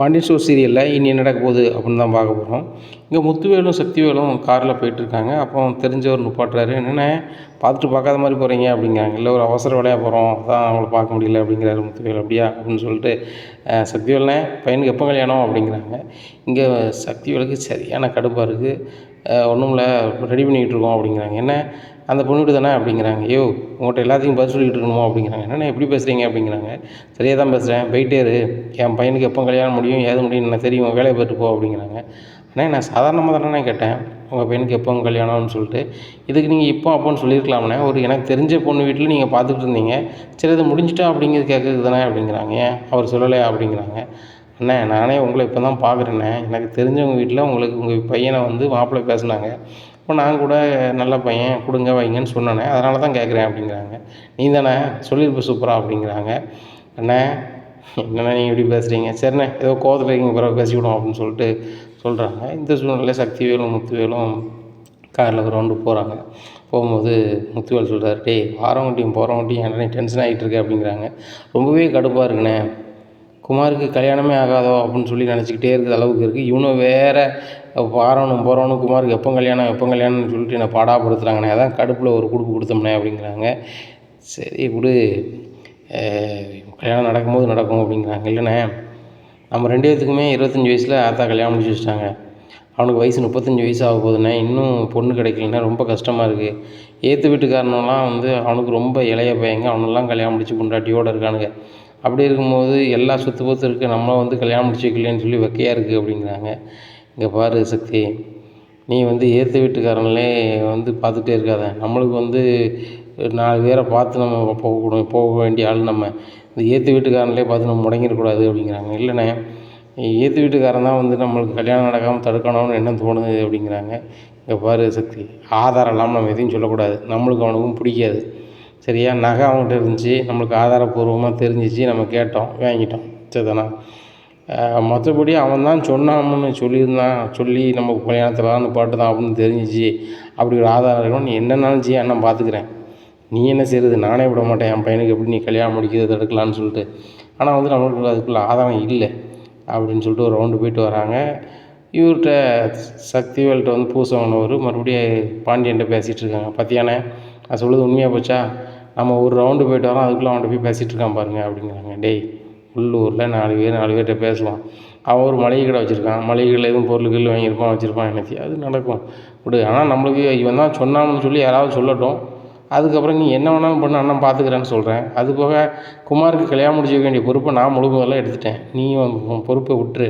Pandian store சீரியலில் இனி என்ன நடக்க போகுது அப்படின்னு தான் பார்க்க போகிறோம். இங்கே முத்துவேலும் சக்திவேலும் காரில் போயிட்டுருக்காங்க. அப்போ தெரிஞ்சவர் நிப்பாட்டுறாரு. என்னென்ன பார்த்துட்டு பார்க்காத மாதிரி போகிறீங்க அப்படிங்கிறாங்க. இல்லை ஒரு அவசர வேலையாக போகிறோம், அதான் அவங்கள பார்க்க முடியல அப்படிங்கிறாரு முத்துவேல். அப்படியா அப்படின்னு சொல்லிட்டு சக்திவேல்னே பையனுக்கு எப்போ கல்யாணம் அப்படிங்கிறாங்க. இங்கே சக்திவேலுக்கு சரியான கடுப்பாக இருக்குது. ஒன்றும் இல்லை, ரெடி பண்ணிக்கிட்டு இருக்கோம் அப்படிங்கிறாங்க. என்ன அந்த பொண்ணு வீடு தானே அப்படிங்கிறாங்க. ஐயோ உங்கள்கிட்ட எல்லாத்தையும் பதில் சொல்லிகிட்டு இருக்கணுமோ அப்படிங்கிறாங்க. என்னென்ன எப்படி பேசுகிறீங்க அப்படிங்கிறாங்க. சரியாக தான் பேசுகிறேன், போயிட்டே இரு, என் பையனுக்கு எப்போ கல்யாணம் முடியும் ஏது முடியும் எனக்கு தெரியும், வேலையை பார்த்துட்டு போ அப்படிங்கிறாங்க. ஆனால் நான் சாதாரணமாக தானே கேட்டேன் உங்கள் பையனுக்கு எப்போ கல்யாணம்னு சொல்லிட்டு. இதுக்கு நீங்கள் இப்போ அப்போன்னு சொல்லியிருக்கலாம்னே, ஒரு எனக்கு தெரிஞ்ச பொண்ணு வீட்டில் நீங்கள் பார்த்துட்டு இருந்தீங்க, சரி அது முடிஞ்சிட்டா அப்படிங்கிறது கேட்குறது தானே அப்படிங்கிறாங்க. ஏன் அவர் சொல்லலையா அப்படிங்கிறாங்க. அண்ணே நானே உங்களை இப்போ தான் பார்க்குறேண்ணே, எனக்கு தெரிஞ்சவங்க வீட்டில் உங்களுக்கு உங்கள் பையனை மாப்பிள்ளை பேசுனாங்க, இப்போ நான் கூட நல்ல பையன் கொடுங்க வைங்கன்னு சொன்னேனே, அதனால தான் கேட்குறேன் அப்படிங்கிறாங்க. நீ தானே சொல்லியிருப்ப சூப்பராக அப்படிங்கிறாங்க. அண்ணே என்னண்ணே நீங்கள் இப்படி பேசுகிறீங்க, சரிண்ணே ஏதோ கோவத்தில் இருக்கீங்க பிறகு பேசிவிடும் அப்படின்னு சொல்லிட்டு சொல்கிறாங்க. இந்த சூழ்நிலையில் சக்திவேலும் முத்துவேலும் காரில் ஒரு ரவுண்டு போகிறாங்க. போகும்போது முத்துவேல் சொல்கிறார், டேய் வாரவங்கட்டியும் போகிறவங்கட்டியும் ஏன்டா நீ டென்ஷன் ஆகிட்டு இருக்க அப்படிங்கிறாங்க. ரொம்பவே கடுப்பாக இருக்குண்ணே, குமாருக்கு கல்யாணமே ஆகாதோ அப்படின்னு சொல்லி நினச்சிக்கிட்டே இருக்கிற அளவுக்கு இருக்குது. இவனும் வேறு வாரவனும் போகிறவனும் குமாருக்கு எப்போ கல்யாணம்னு சொல்லிட்டு என்னை பாடாப்படுத்துகிறாங்கண்ணே, அதான் கடுப்பில் ஒரு கொடுப்பு கொடுத்தோம்னே அப்படிங்கிறாங்க. சரி விடு, கல்யாணம் நடக்கும்போது நடக்கும் அப்படிங்கிறாங்க. இல்லைண்ணே நம்ம 2 பேத்துக்குமே 25 வயசில் ஆத்தா கல்யாணம் முடிச்சு வச்சிட்டாங்க, அவனுக்கு வயசு 35 வயசு ஆக போகுதுண்ணே, இன்னும் பொண்ணு கிடைக்கலண்ணே, ரொம்ப கஷ்டமாக இருக்குது. ஏற்று வீட்டுக்காரனெல்லாம் அவனுக்கு ரொம்ப இளைய பையங்க, அவனெல்லாம் கல்யாணம் முடிச்சு பொண்டாட்டியோடு இருக்கானுங்க. அப்படி இருக்கும்போது எல்லா சொத்து பத்து இருக்குது, நம்மளும் கல்யாணம் முடிச்சு வைக்கலன்னு சொல்லி வெக்கையாக இருக்குது அப்படிங்கிறாங்க. இங்கே பாரு சக்தி, நீ ஏற்ற வீட்டுக்காரங்களே பார்த்துட்டே இருக்காத, நம்மளுக்கு 4 பேரை பார்த்து நம்ம போக வேண்டிய ஆள் நம்ம. இந்த ஏற்ற வீட்டுக்காரங்களே பார்த்து நம்ம முடங்கிடக்கூடாது அப்படிங்கிறாங்க. இல்லைண்ணே ஏற்ற வீட்டுக்காரன் தான் நம்மளுக்கு கல்யாணம் நடக்காமல் தடுக்கணும்னு என்ன தோணுது அப்படிங்கிறாங்க. இங்கே பாரு சக்தி, ஆதாரம் இல்லாமல் நம்ம எதையும் சொல்லக்கூடாது, நம்மளுக்கு அவனுக்கும் பிடிக்காது, சரியா? நகை அவங்ககிட்ட இருந்துச்சு, நம்மளுக்கு ஆதாரப்பூர்வமாக தெரிஞ்சிச்சு, நம்ம கேட்டோம் வாங்கிட்டோம், சரிதானா? மற்றபடி அவன் தான் சொன்னான்னு சொல்லியிருந்தான், சொல்லி நமக்கு கல்யாணத்தில் தான் பாட்டு தான் அப்படின்னு தெரிஞ்சிச்சு, அப்படி ஒரு ஆதாரம் இருக்கணும், நீ என்னன்னாலும் செய்ய நான் பார்த்துக்கிறேன், நீ என்ன செய்கிறது, நானே விட மாட்டேன் என் பையனுக்கு எப்படி நீ கல்யாணம் முடிக்கிறது தடுக்கலான்னு சொல்லிட்டு. ஆனால் நம்மளுக்கு அதுக்குள்ள ஆதாரம் இல்லை அப்படின்னு சொல்லிட்டு ஒரு ரவுண்டு போயிட்டு வராங்க. இவர்கிட்ட சக்திவேல்கிட்ட பூசவனவர் மறுபடியும் பாண்டியன்ட்ட பேசிகிட்டு இருக்காங்க. பத்தியானே நான் சொல்லுறது உண்மையாக போச்சா, நம்ம ஒரு ரவுண்டு போயிட்டு வரோம், அதுக்குள்ளே அவன்கிட்ட போய் பேசிகிட்டு இருக்கான் பாருங்கள் அப்படிங்கிறாங்க. டேய் உள்ளூரில் 4 பேர்கிட்ட பேசுவான், அவன் ஒரு மளிகை கடை வச்சுருக்கான், மளிகை கடையில் எதுவும் பொருள் வாங்கியிருப்பான் வச்சுருப்பான், என்னத்தி அது நடக்கும் விடு. ஆனால் நம்மளுக்கு இவன் தான் சொன்னான்னு சொல்லி யாராவது சொல்லட்டும், அதுக்கப்புறம் நீ என்ன வேணாலும் பண்ண அண்ணன் பார்த்துக்கிறேன்னு சொல்கிறேன். அது போக குமாருக்கு கல்யாணம் முடிச்சு வைக்க வேண்டிய பொறுப்பை நான் முழுவதெல்லாம் எடுத்துட்டேன், நீ உன் பொறுப்பை விட்டுரு,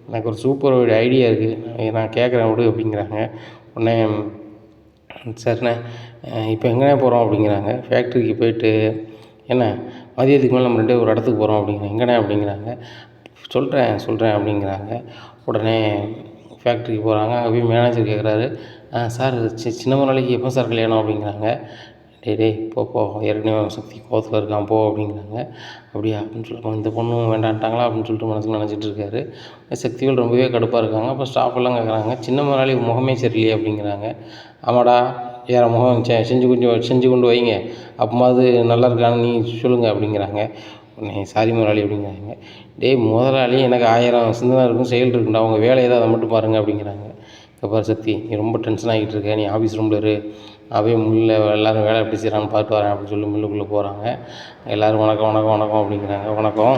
எனக்கு ஒரு சூப்பர் ஒரு ஐடியா இருக்குது, நான் கேட்குறேன் விடு அப்படிங்கிறாங்க. உடனே சரிண்ணே இப்போ எங்கேண்ணே போகிறோம் அப்படிங்கிறாங்க. ஃபேக்ட்ரிக்கு போயிட்டு என்ன மதியத்துக்கு மேலே நம்ம 2 பேரும் ஒரு இடத்துக்கு போகிறோம் அப்படிங்கிறாங்க. எங்கண்ணே அப்படிங்கிறாங்க. சொல்கிறேன் அப்படிங்கிறாங்க. உடனே ஃபேக்ட்ரிக்கு போகிறாங்க. அங்கே போய் மேனேஜர் கேட்குறாரு, சார் சின்ன முதலாளிக்கு எப்போ சார் கல்யாணம் அப்படிங்கிறாங்க. டேய் போ ஏற்கனவே சக்தி கோவத்தில் இருக்கான் போ அப்படிங்கிறாங்க. அப்படியா அப்படின்னு சொல்லுவாங்க. இந்த பொண்ணும் வேண்டான்ட்டாங்களா அப்படின்னு சொல்லிட்டு மனசில் நினச்சிட்டு இருக்காரு. சக்திகள் ரொம்பவே கடுப்பாக இருக்காங்க. அப்போ ஸ்டாஃப் எல்லாம் கேட்குறாங்க, சின்ன முதலாளி முகமே சரியில்லையே அப்படிங்கிறாங்க. ஆமாடா வேறு முகம் செஞ்சு கொண்டு வைங்க, அப்போமாவது நல்லா இருக்கான்னு நீ சொல்லுங்கள் அப்படிங்கிறாங்க. உடனே சாரி முதலாளி அப்படிங்கிறாங்க. டேய் முதலாளி எனக்கு 1000 சிந்தனை இருக்கும், செயல் இருக்குண்டா, அவங்க வேலை ஏதாவது அதை மட்டும் பாருங்கள் அப்படிங்கிறாங்க. இப்போ பாரு சக்தி, நீ ரொம்ப டென்ஷன் ஆகிட்டு இருக்க, நீ ஆஃபீஸ் ரூமில் இரு, அவன் மில்லில் எல்லோரும் வேலை எப்படி செய்கிறான்னு பார்த்து வரேன் அப்படின்னு சொல்லி மில்லுக்குள்ளே போகிறாங்க. எல்லோரும் வணக்கம் அப்படிங்கிறாங்க. வணக்கம்.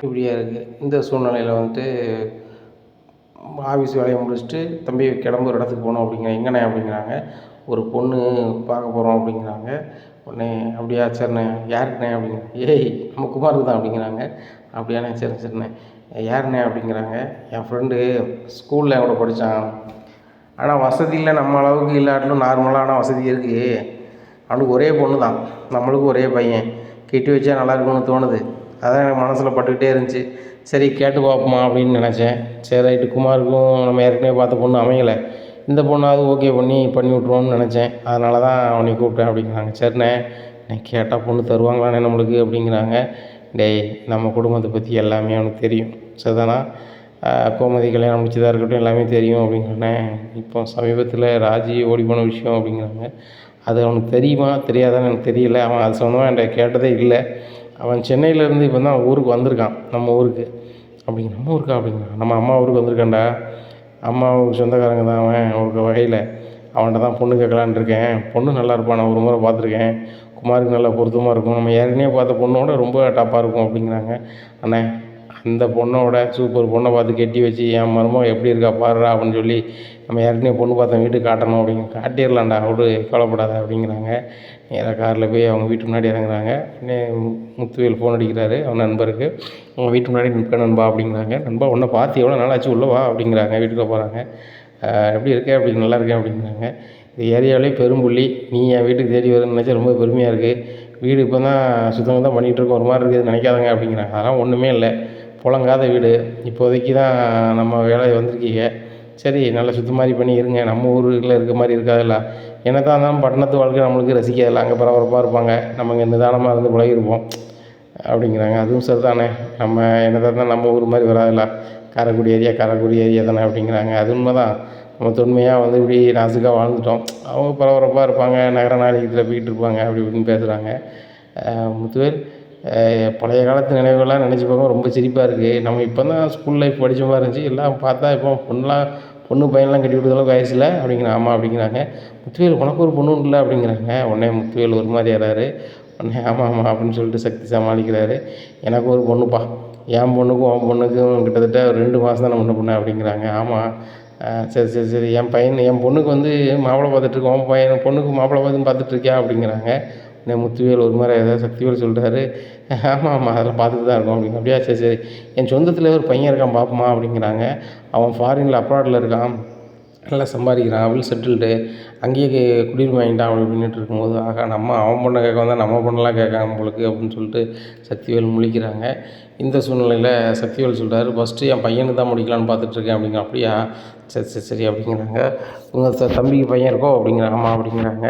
இப்படியா இருக்குது இந்த சூழ்நிலையில் ஆஃபீஸ் வேலையை முடிச்சுட்டு தம்பி கிளம்பு ஒரு இடத்துக்கு போகணும் அப்படிங்கிறாங்க. எங்கண்ணே அப்படிங்கிறாங்க. ஒரு பொண்ணு பார்க்க போகிறோம் அப்படிங்கிறாங்க. உடனே அப்படியா சரிண்ணே, யாருக்குண்ணே அப்படிங்கிறாங்க. ஏய் நம்ம குமாருக்கு தான் அப்படிங்கிறாங்க. அப்படியாண்ணே சரிண்ணே, யாருண்ணே அப்படிங்கிறாங்க. என் ஃப்ரெண்டு ஸ்கூலில் என் கூட படித்தான், ஆனால் வசதியில் நம்ம அளவுக்கு இல்லாட்டிலும் நார்மலான வசதி இருக்குது, அவனுக்கு ஒரே பொண்ணு தான், நம்மளுக்கு ஒரே பையன், கெட்டி வச்சா நல்லா இருக்கும்னு தோணுது, அதான் எனக்கு மனசில் பட்டுக்கிட்டே இருந்துச்சு, சரி கேட்டு பார்ப்போமா அப்படின்னு நினச்சேன். சரி ரைட்டு, குமாருக்கும் நம்ம ஏற்கனவே பார்த்த பொண்ணு அமையலை, இந்த பொண்ணாவது ஓகே பண்ணி விட்ருவோன்னு நினச்சேன், அதனால தான் அவனை கூப்பிட்டேன் அப்படிங்கிறாங்க. சரிண்ணே நான் கேட்டால் பொண்ணு தருவாங்களாண்ணே நம்மளுக்கு அப்படிங்கிறாங்க. டேய் நம்ம குடும்பத்தை பற்றி எல்லாமே அவனுக்கு தெரியும், சரிதானா? கோமதி கல்யாணம் முடிச்சதாக இருக்கட்டும் எல்லாமே தெரியும் அப்படிங்கிறனே. இப்போ சமீபத்தில் ராஜி ஓடி போன விஷயம் அப்படிங்கிறாங்க. அது அவனுக்கு தெரியுமா தெரியாதான்னு எனக்கு தெரியல, அவன் அது சம்மந்தமாக என்கிட்ட கேட்டதே இல்லை. அவன் சென்னையிலேருந்து இப்போ தான் ஊருக்கு வந்திருக்கான், நம்ம ஊருக்கு. அப்படிங்கிற நம்ம ஊருக்கா அப்படிங்கிறான். நம்ம அம்மா ஊருக்கு வந்திருக்கேன்டா, அம்மா ஊருக்கு சொந்தக்காரங்க தான் அவன் ஒரு வகையில். அவன்கிட்ட தான் பொண்ணு கேட்கலான்னு இருக்கேன். பொண்ணு நல்லா இருப்பான், நான் ஒரு முறை பார்த்துருக்கேன். குமாருக்கு நல்லா பொருத்தமாக இருக்கும். நம்ம ஏற்கனவே பார்த்த பொண்ணோட ரொம்ப டாப்பாக இருக்கும் அப்படிங்கிறாங்க. அண்ணே, அந்த பொண்ணோட சூப்பர் பொண்ணை பார்த்து கட்டி வச்சு என் மருமக எப்படி இருக்கா பாருடா அப்படின்னு சொல்லி நம்ம ஏற்கனவே பொண்ணு பார்த்த வீட்டுக்கு காட்டணும் அப்படிங்க. காட்டிடலாம்டா விடு, கவலைப்படாத அப்படிங்கிறாங்க. நேராக காரில் போய் அவங்க வீட்டு முன்னாடி இறங்குறாங்க. உடனே முத்துவேல் ஃபோன் அடிக்கிறாரு அவன் நண்பருக்கு. அவங்க வீட்டு முன்னாடி நிற்க நண்பா அப்படிங்கிறாங்க. நண்பா உன்னை பார்த்து எவ்வளோ நாள் ஆச்சு, உள்ளே வா அப்படிங்கிறாங்க. வீட்டுக்குள்ளே போகிறாங்க. எப்படி இருக்கே அப்படி, நல்லா இருக்கேன் அப்படிங்கிறாங்க. இந்த ஏரியாவிலே பெரும்புள்ளி, நீ என் வீட்டுக்கு தேடி வரும்னு நினச்சா ரொம்ப பெருமையாக இருக்குது. வீடு இப்போ தான் சுத்தமாக தான் பண்ணிகிட்ருக்கோம், ஒரு மாதிரி இருக்குது நினைக்காதங்க அப்படிங்கிறாங்க. அதெல்லாம் ஒன்றுமே இல்லை, புழங்காத வீடு, இப்போதைக்கு தான் நம்ம வேலையை வந்திருக்கீங்க. சரி, நல்லா சுத்தமாதிரி பண்ணி இருங்க. நம்ம ஊரில் இருக்க மாதிரி இருக்காதுல்ல. என்ன தான் இருந்தாலும் பட்டணத்து வாழ்க்கை நம்மளுக்கு ரசிக்காதில்ல. அங்கே பரபரப்பாக இருப்பாங்க, நம்ம இங்கே நிதானமாக இருந்து பழகிருப்போம் அப்படிங்கிறாங்க. அதுவும் சரிதானே, நம்ம என்ன தான் இருந்தாலும் நம்ம ஊர் மாதிரி வராதுல்ல. காரைக்குடி ஏரியா தானே அப்படிங்கிறாங்க. அது உண்மை தான். நம்ம தொன்மையாக வந்து இப்படி நாசுக்காக வாழ்ந்துட்டோம். அவங்க பரபரப்பாக இருப்பாங்க, நகர நாகரிகத்தில் போய்கிட்டு இருப்பாங்க அப்படி இப்படின்னு பேசுகிறாங்க. முத்துவேல், பழைய காலத்து நினைவுகள்லாம் நினச்சி பார்க்க ரொம்ப சிரிப்பாக இருக்குது. நம்ம இப்போ தான் ஸ்கூல் லைஃப் படித்த மாதிரி இருந்துச்சு. எல்லாம் பார்த்தா இப்போ பொண்ணு பையன்லாம் கட்டி விடுறதளவுக்கு வயசில்லை அப்படிங்கிறான். ஆமாம் அப்படிங்கிறாங்க. முத்துவேல் உனக்கு ஒரு பொண்ணு இல்லை அப்படிங்கிறாங்க. உடனே முத்துவேல் ஒரு மாதிரி ஆறாரு. உடனே ஆமாம் அப்படின்னு சொல்லிட்டு சக்தி சமாளிக்கிறாரு. எனக்கு ஒரு பொண்ணுப்பா, என் பொண்ணுக்கும் உன் பொண்ணுக்கும் கிட்டத்தட்ட ஒரு 2 மாதம் தான் முன்ன பொண்ணு அப்படிங்கிறாங்க. ஆமாம், சரி என் பொண்ணுக்கு வந்து மாப்பிள்ளை பார்த்துட்ருக்கோம், உன் பொண்ணுக்கு மாப்பிள்ளை பார்த்துட்ருக்கியா அப்படிங்கிறாங்க. உடனே முத்துவேல் ஒரு மாதிரி ஏதாவது சக்திவேல் சொல்கிறாரு. ஆமாம் அதெல்லாம் பார்த்துட்டு தான் இருக்கோம் அப்படிங்க. அப்படியா, சரி என் சொந்தத்தில் ஒரு பையன் இருக்கான் பார்ப்போமா அப்படிங்கிறாங்க. அவன் ஃபாரினில் அப்ராடில் இருக்கான், நல்லா சம்பாதிக்கிறான், வெல் செட்டில்டு, அங்கேயே குடியுரிமை வாங்கிட்டான் அப்படி அப்படின்ட்டு இருக்கும்போது, ஆகா நம்ம அவன் பொண்ணை கேட்க வந்தால் நம்ம பொண்ணெல்லாம் கேட்காம நம்மளுக்கு அப்படின்னு சொல்லிட்டு சக்திவேல் முழிக்கிறாங்க. இந்த சூழ்நிலையில் சக்திவேல் சொல்கிறாரு, ஃபஸ்ட்டு என் பையனுக்கு தான் முடிக்கலான்னு பார்த்துட்ருக்கேன் அப்படிங்க. அப்படியா, சரி அப்படிங்கிறாங்க. உங்கள் தம்பிக்கு பையன் இருக்கோ அப்படிங்கிறாங்க. ஆமாம் அப்படிங்கிறாங்க.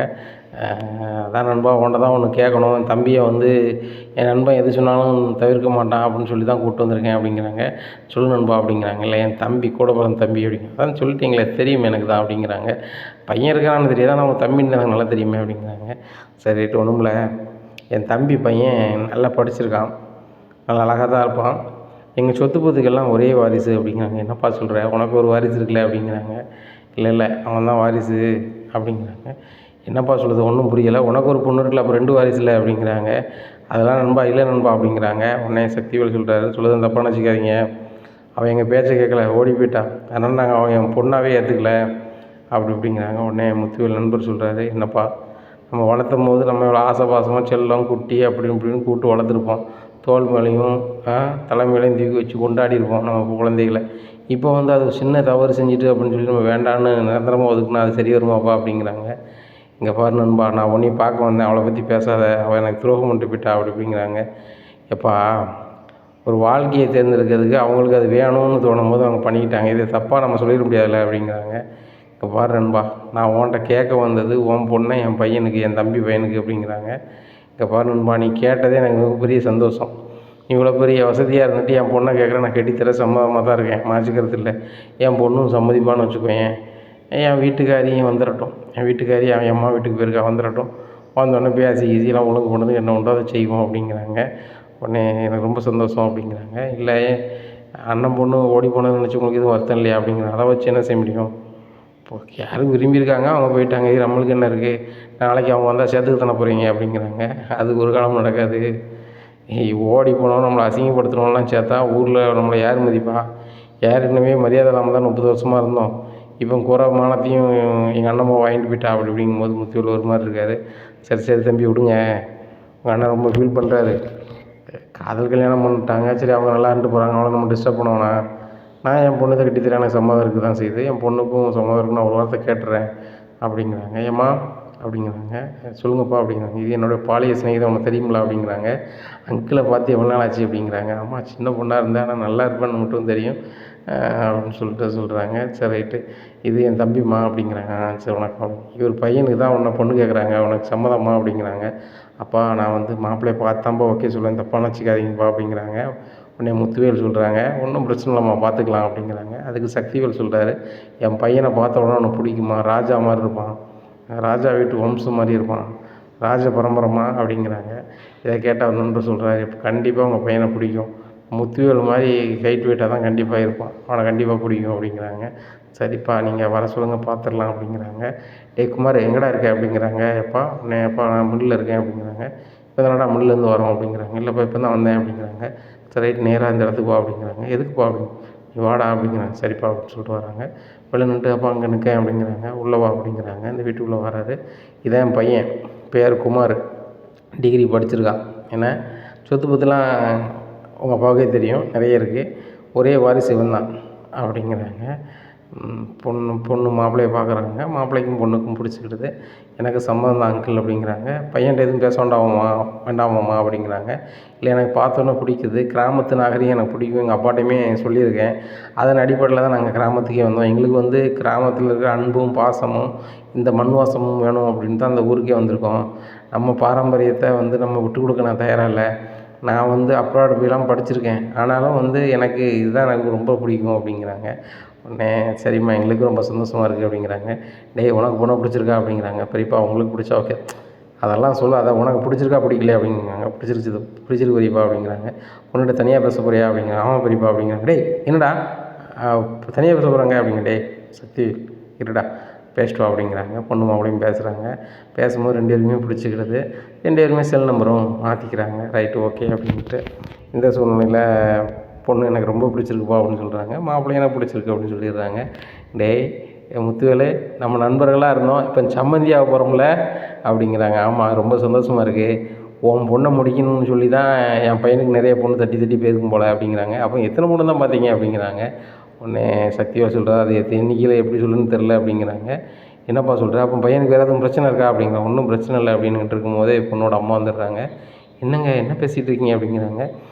அதான் நண்பா உன்ட்ட தான் ஒன்று கேட்கணும், என் தம்பியை வந்து என் நண்பன் எது சொன்னாலும் தவிர்க்க மாட்டான் அப்படின்னு சொல்லி தான் கூப்பிட்டு வந்திருக்கேன் அப்படிங்கிறாங்க. சொல்லு நண்பா அப்படிங்கிறாங்க. இல்லை என் தம்பி, கூட பிறந்த தம்பி அப்படிங்க. அதான் சொல்லிட்டீங்களே தெரியும் எனக்கு தான் அப்படிங்கிறாங்க. பையன் இருக்கான்னு தெரியாது, ஆனால் அவங்க தம்பின்னு எனக்கு நல்லா தெரியுமே அப்படிங்கிறாங்க. சரி ரைட்டு, ஒன்றுமில்ல, என் தம்பி பையன் நல்லா படிச்சிருக்கான், நல்லா அழகாக தான் இருப்பான், எங்கள் சொத்து பத்துக்கெல்லாம் ஒரே வாரிசு அப்படிங்கிறாங்க. என்னப்பா சொல்கிற, உனக்கு ஒரு வாரிசு இருக்குல்ல அப்படிங்கிறாங்க. இல்லை அவன் தான் வாரிசு அப்படிங்கிறாங்க. என்னப்பா சொல்லுது, ஒன்றும் புரியலை, உனக்கு ஒரு பொண்ணு இருக்குல்ல, அப்போ 2 வாரிசு இல்லை அப்படிங்கிறாங்க. அதெல்லாம் நண்பா இல்லை நண்பா அப்படிங்கிறாங்க. உடனே சக்திவேல் சொல்கிறாரு, சொல்லுறது தப்பாக நினச்சிக்காதீங்க, அவன் எங்கள் பேச்சை கேட்கல, ஓடி போயிட்டான், அதனால் நாங்கள் அவன் என் பொண்ணாகவே ஏற்றுக்கல அப்படி இப்படிங்கிறாங்க. உடனே முத்துவேல் நண்பர் சொல்கிறாரு, என்னப்பா நம்ம வளர்த்தும் போது நம்ம இவ்வளோ ஆசை பாசமாக செல்லம் குட்டி அப்படி இப்படின்னு கூப்பிட்டு வளர்த்துருப்போம், தோல் மேலேயும் தலைமையிலையும் தூக்கி வச்சு கொண்டாடிருப்போம் நம்ம குழந்தைகளை. இப்போ வந்து அது சின்ன தவறு செஞ்சுட்டு அப்படின்னு சொல்லி நம்ம வேண்டான்னு நிரந்தரமாக ஒதுக்குனா அது சரி வருமாப்பா அப்படிங்கிறாங்க. இங்கே பாரு நண்பா, நான் உன்னையும் பார்க்க வந்தேன், அவளை பற்றி பேசாத, அவள் எனக்கு துரோகம் பண்ணிட்டு போயிட்டா அப்படி இப்படிங்கிறாங்க. எப்பா, ஒரு வாழ்க்கையை தேர்ந்தெடுக்கிறதுக்கு அவங்களுக்கு அது வேணும்னு தோணும் போது அவங்க பண்ணிக்கிட்டாங்க, இது தப்பாக நம்ம சொல்லிட முடியாதுல்ல அப்படிங்கிறாங்க. இப்போ பாரு நண்பா, நான் உன்கிட்ட கேட்க வந்தது உன் பொண்ணை என் பையனுக்கு, என் தம்பி பையனுக்கு அப்படிங்கிறாங்க. இங்கே பாரு நண்பா, நீ கேட்டதே எனக்கு மிகப்பெரிய சந்தோஷம், நீ இவ்வளோ பெரிய வசதியாக இருந்துட்டு என் பொண்ணை கேட்குறேன், நான் கட்டித்தர சம்மதமாக தான் இருக்கேன், மாற்றிக்கிறது இல்லை, என் பொண்ணும் சம்மதிப்பான்னு வச்சுக்கோயேன், என் வீட்டுக்காரியும் வந்துடட்டும், என் வீட்டுக்காரி அவன் அம்மா வீட்டுக்கு போயிருக்கா, வந்துடட்டும், வந்தோடனே பேசி ஈஸியெலாம் ஒழுங்கு பண்ணது என்ன உண்டோ அதை செய்வோம் அப்படிங்கிறாங்க. உடனே எனக்கு ரொம்ப சந்தோஷம் அப்படிங்கிறாங்க. இல்லை அண்ணன் பொண்ணு ஓடி போனதுன்னு நினச்சி உங்களுக்கு எதுவும் வருத்தம் இல்லையா அப்படிங்கிறாங்க. அதை வச்சு என்ன செய்ய முடியும், இப்போ யாரும் விரும்பியிருக்காங்க, அவங்க போயிட்டாங்க, இது நம்மளுக்கு என்ன இருக்குது, நாளைக்கு அவங்க வந்தால் சேர்த்துக்கு தானே போகிறீங்க அப்படிங்கிறாங்க. அது ஒரு காலம் நடக்காது, ஓடி போனோம் நம்மளை அசிங்கப்படுத்துகிறோம்லாம் சேர்த்தா ஊரில் நம்மளை யார் மதிப்பா, யாருக்குமே மரியாதை இல்லாமல் தான் 30 வருஷமாக இருந்தோம், இப்போ குறை மானத்தையும் எங்கள் அண்ணம்மா வாங்கிட்டு போயிட்டா அப்படி அப்படிங்கும்போது முத்துவேல் ஒரு மாதிரி இருக்கார். சரி தம்பி விடுங்க, உங்கள் அண்ணன் ரொம்ப ஃபீல் பண்ணுறாரு, காதல் கல்யாணம் பண்ணிட்டாங்க, சரி அவங்க நல்லா இருந்துட்டு போகிறாங்க, அவங்கள நம்ம டிஸ்டர்ப் பண்ணுவோண்ணா, நான் என் பொண்ணு கட்டித்தரேன், எனக்கு சம்மதம் இருக்குது தான் செய்யுது, என் பொண்ணுக்கும் சம்மதம் இருக்குன்னு நான் ஒரு வார்த்தை கேட்டுறேன் அப்படிங்கிறாங்க. ஏம்மா அப்படிங்கிறாங்க. சொல்லுங்கப்பா அப்படிங்கிறாங்க. இது என்னோடய பாலிய சிநேகிதம், உனக்கு தெரியுங்களா அப்படிங்கிறாங்க. அங்கிளை பார்த்து எவ்வளோ நாள் ஆச்சு அப்படிங்கிறாங்க. அம்மா சின்ன பொண்ணாக இருந்தால் ஆனால் நல்லா இருப்பேன்னு மட்டும் தெரியும் அப்படின்னு சொல்கிறாங்க. சரி ரைட்டு, இது என் தம்பிம்மா அப்படிங்கிறாங்க. சரி வணக்கம், இவர் பையனுக்கு தான் உன்னை பொண்ணு கேட்குறாங்க, உனக்கு சம்மதம்மா அப்படிங்கிறாங்க. அப்பா நான் வந்து மாப்பிள்ளையை பார்த்தாம்பா ஓகே சொல்லுவேன், தப்பாக நினச்சிக்காதீங்கப்பா அப்படிங்கிறாங்க. உடனே முத்துவேல் சொல்கிறாங்க, ஒன்றும் பிரச்சனை இல்லைம்மா பார்த்துக்கலாம் அப்படிங்கிறாங்க. அதுக்கு சக்திவேல் சொல்கிறாரு, என் பையனை பார்த்த உடனே உனக்கு பிடிக்குமா, ராஜா மாதிரி இருப்பான், ராஜா வீட்டு வம்சம் மாதிரி இருப்பான், ராஜ பரம்பரமா அப்படிங்கிறாங்க. இதை கேட்டால் அவர் நண்பர் சொல்கிறாரு, இப்போ கண்டிப்பாக உங்கள் பையனை பிடிக்கும், முத்துவேல் மாதிரி ஹைட் வெயிட்டாக தான் கண்டிப்பாக இருப்பான், அவனை கண்டிப்பாக பிடிக்கும் அப்படிங்கிறாங்க. சரிப்பா நீங்கள் வர சொல்லுங்கள் பார்த்துடலாம் அப்படிங்கிறாங்க. டேய் குமார் எங்கடா இருக்க அப்படிங்கிறாங்க. எப்பா நான் மில்லில் இருக்கேன் அப்படிங்கிறாங்க. இப்போ தானடா மில்லேருந்து வரோம் அப்படிங்கிறாங்க. இல்லைப்பா இப்போ தான் வந்தேன் அப்படிங்கிறாங்க. சரி ரைட் நேராக இந்த இடத்துக்கு போ அப்படிங்கிறாங்க. எதுக்குப்பா அப்படின்னு, நீ வாடா அப்படிங்கிறாங்க. சரிப்பா அப்படின்னு சொல்லிட்டு வராங்க. வெளில நின்றுட்டு அப்பா அங்கே நிற்கேன் அப்படிங்கிறாங்க. உள்ளே வா அப்படிங்கிறாங்க. இந்த வீட்டுக்குள்ளே வராரு. இதான் என் பையன், பேர் குமார், டிகிரி படிச்சிருக்கான். ஏன்னா சொத்து பத்துலாம் உங்கள் அப்பாவுக்கே தெரியும், நிறைய இருக்குது. ஒரே வாரிசு இவன் தான் அப்படிங்கிறாங்க. பொண்ணு மாப்பிள்ளையை பார்க்குறாங்க. மாப்பிள்ளைக்கும் பொண்ணுக்கும் பிடிச்சிக்கிடுது. எனக்கு சம்மதம் தான் அங்கிள் அப்படிங்கிறாங்க. பையன்கிட்ட எதுவும் பேச வேண்டாமாம்மா அப்படிங்கிறாங்க. இல்லை எனக்கு பார்த்தோன்னே பிடிக்குது, கிராமத்து நாகரிகம் எனக்கு பிடிக்கும், எங்கள் அப்பாட்டையுமே சொல்லியிருக்கேன். அதன் அடிப்படையில் தான் நாங்கள் கிராமத்துக்கே வந்தோம். எங்களுக்கு கிராமத்தில் இருக்கிற அன்பும் பாசமும் இந்த மண் வாசமும் வேணும் அப்படின்னு தான் அந்த ஊருக்கே வந்திருக்கோம். நம்ம பாரம்பரியத்தை நம்ம விட்டு கொடுக்க நான் தயாராக இல்லை. நான் அப்ராடு போயெல்லாம் படிச்சிருக்கேன், ஆனாலும் எனக்கு இதுதான் எனக்கு ரொம்ப பிடிக்கும் அப்படிங்கிறாங்க. உடனே சரிம்மா எங்களுக்கும் ரொம்ப சந்தோஷமாக இருக்குது அப்படிங்கிறாங்க. டேய் உனக்கு பொண்ணை பிடிச்சிருக்கா அப்படிங்கிறாங்க. பெரியப்பா உங்களுக்கு பிடிச்சா ஓகே, அதெல்லாம் சொல்ல, அதை உனக்கு பிடிச்சிருக்கா பிடிக்கலையா அப்படிங்கிறாங்க. பிடிச்சிருக்கு பெரியப்பா அப்படிங்கிறாங்க. பொண்ணுகிட்ட தனியாக பேச போறியா அப்படிங்கிறாங்க. ஆமாம் பெரியப்பா அப்படிங்கிறாங்க. டேய் என்னடா தனியாக பேச போகிறாங்க அப்படிங்க. டேய் சக்தி இருடா பேசிட்டு வா அப்படிங்கிறாங்க. பொண்ணு மாப்பிளையும் பேசுகிறாங்க. பேசும்போது 2 பேருக்குமே பிடிச்சிக்கிடுது. 2 பேருமே செல் நம்பரும் மாற்றிக்கிறாங்க. ரைட்டு ஓகே அப்படின்ட்டு இந்த சூழ்நிலையில் பொண்ணு எனக்கு ரொம்ப பிடிச்சிருக்குப்பா அப்படின்னு சொல்கிறாங்க. மாப்பிள்ளையும் எனக்கு பிடிச்சிருக்கு அப்படின்னு சொல்லிடுறாங்க. டேய் முத்துவேலு நம்ம நண்பர்களாக இருந்தோம், இப்போ சம்மந்தியாக போகிறோம்ல அப்படிங்கிறாங்க. ஆமாம் ரொம்ப சந்தோஷமாக இருக்குது, உன் பொண்ணை முடிக்கணும்னு சொல்லி தான் என் பையனுக்கு நிறைய பொண்ணு தட்டி தட்டி போயிருக்கும் போல் அப்படிங்கிறாங்க. அப்போ எத்தனை பொண்ணு தான் பார்த்தீங்க அப்படிங்கிறாங்க. உடனே சக்திவா சொல்கிறா, அது எண்ணிக்கையில் எப்படி சொல்லுன்னு தெரில அப்படிங்கிறாங்க. என்னப்பா சொல்கிற, அப்போ பையனுக்கு வேறு எதுவும் பிரச்சனை இருக்கா அப்படிங்கிறாங்க. ஒன்றும் பிரச்சனை இல்லை அப்படின்னுட்டு இருக்கும்போதே பொண்ணோட அம்மா வந்துடுறாங்க. என்னங்க என்ன பேசிகிட்டு இருக்கீங்க அப்படிங்கிறாங்க.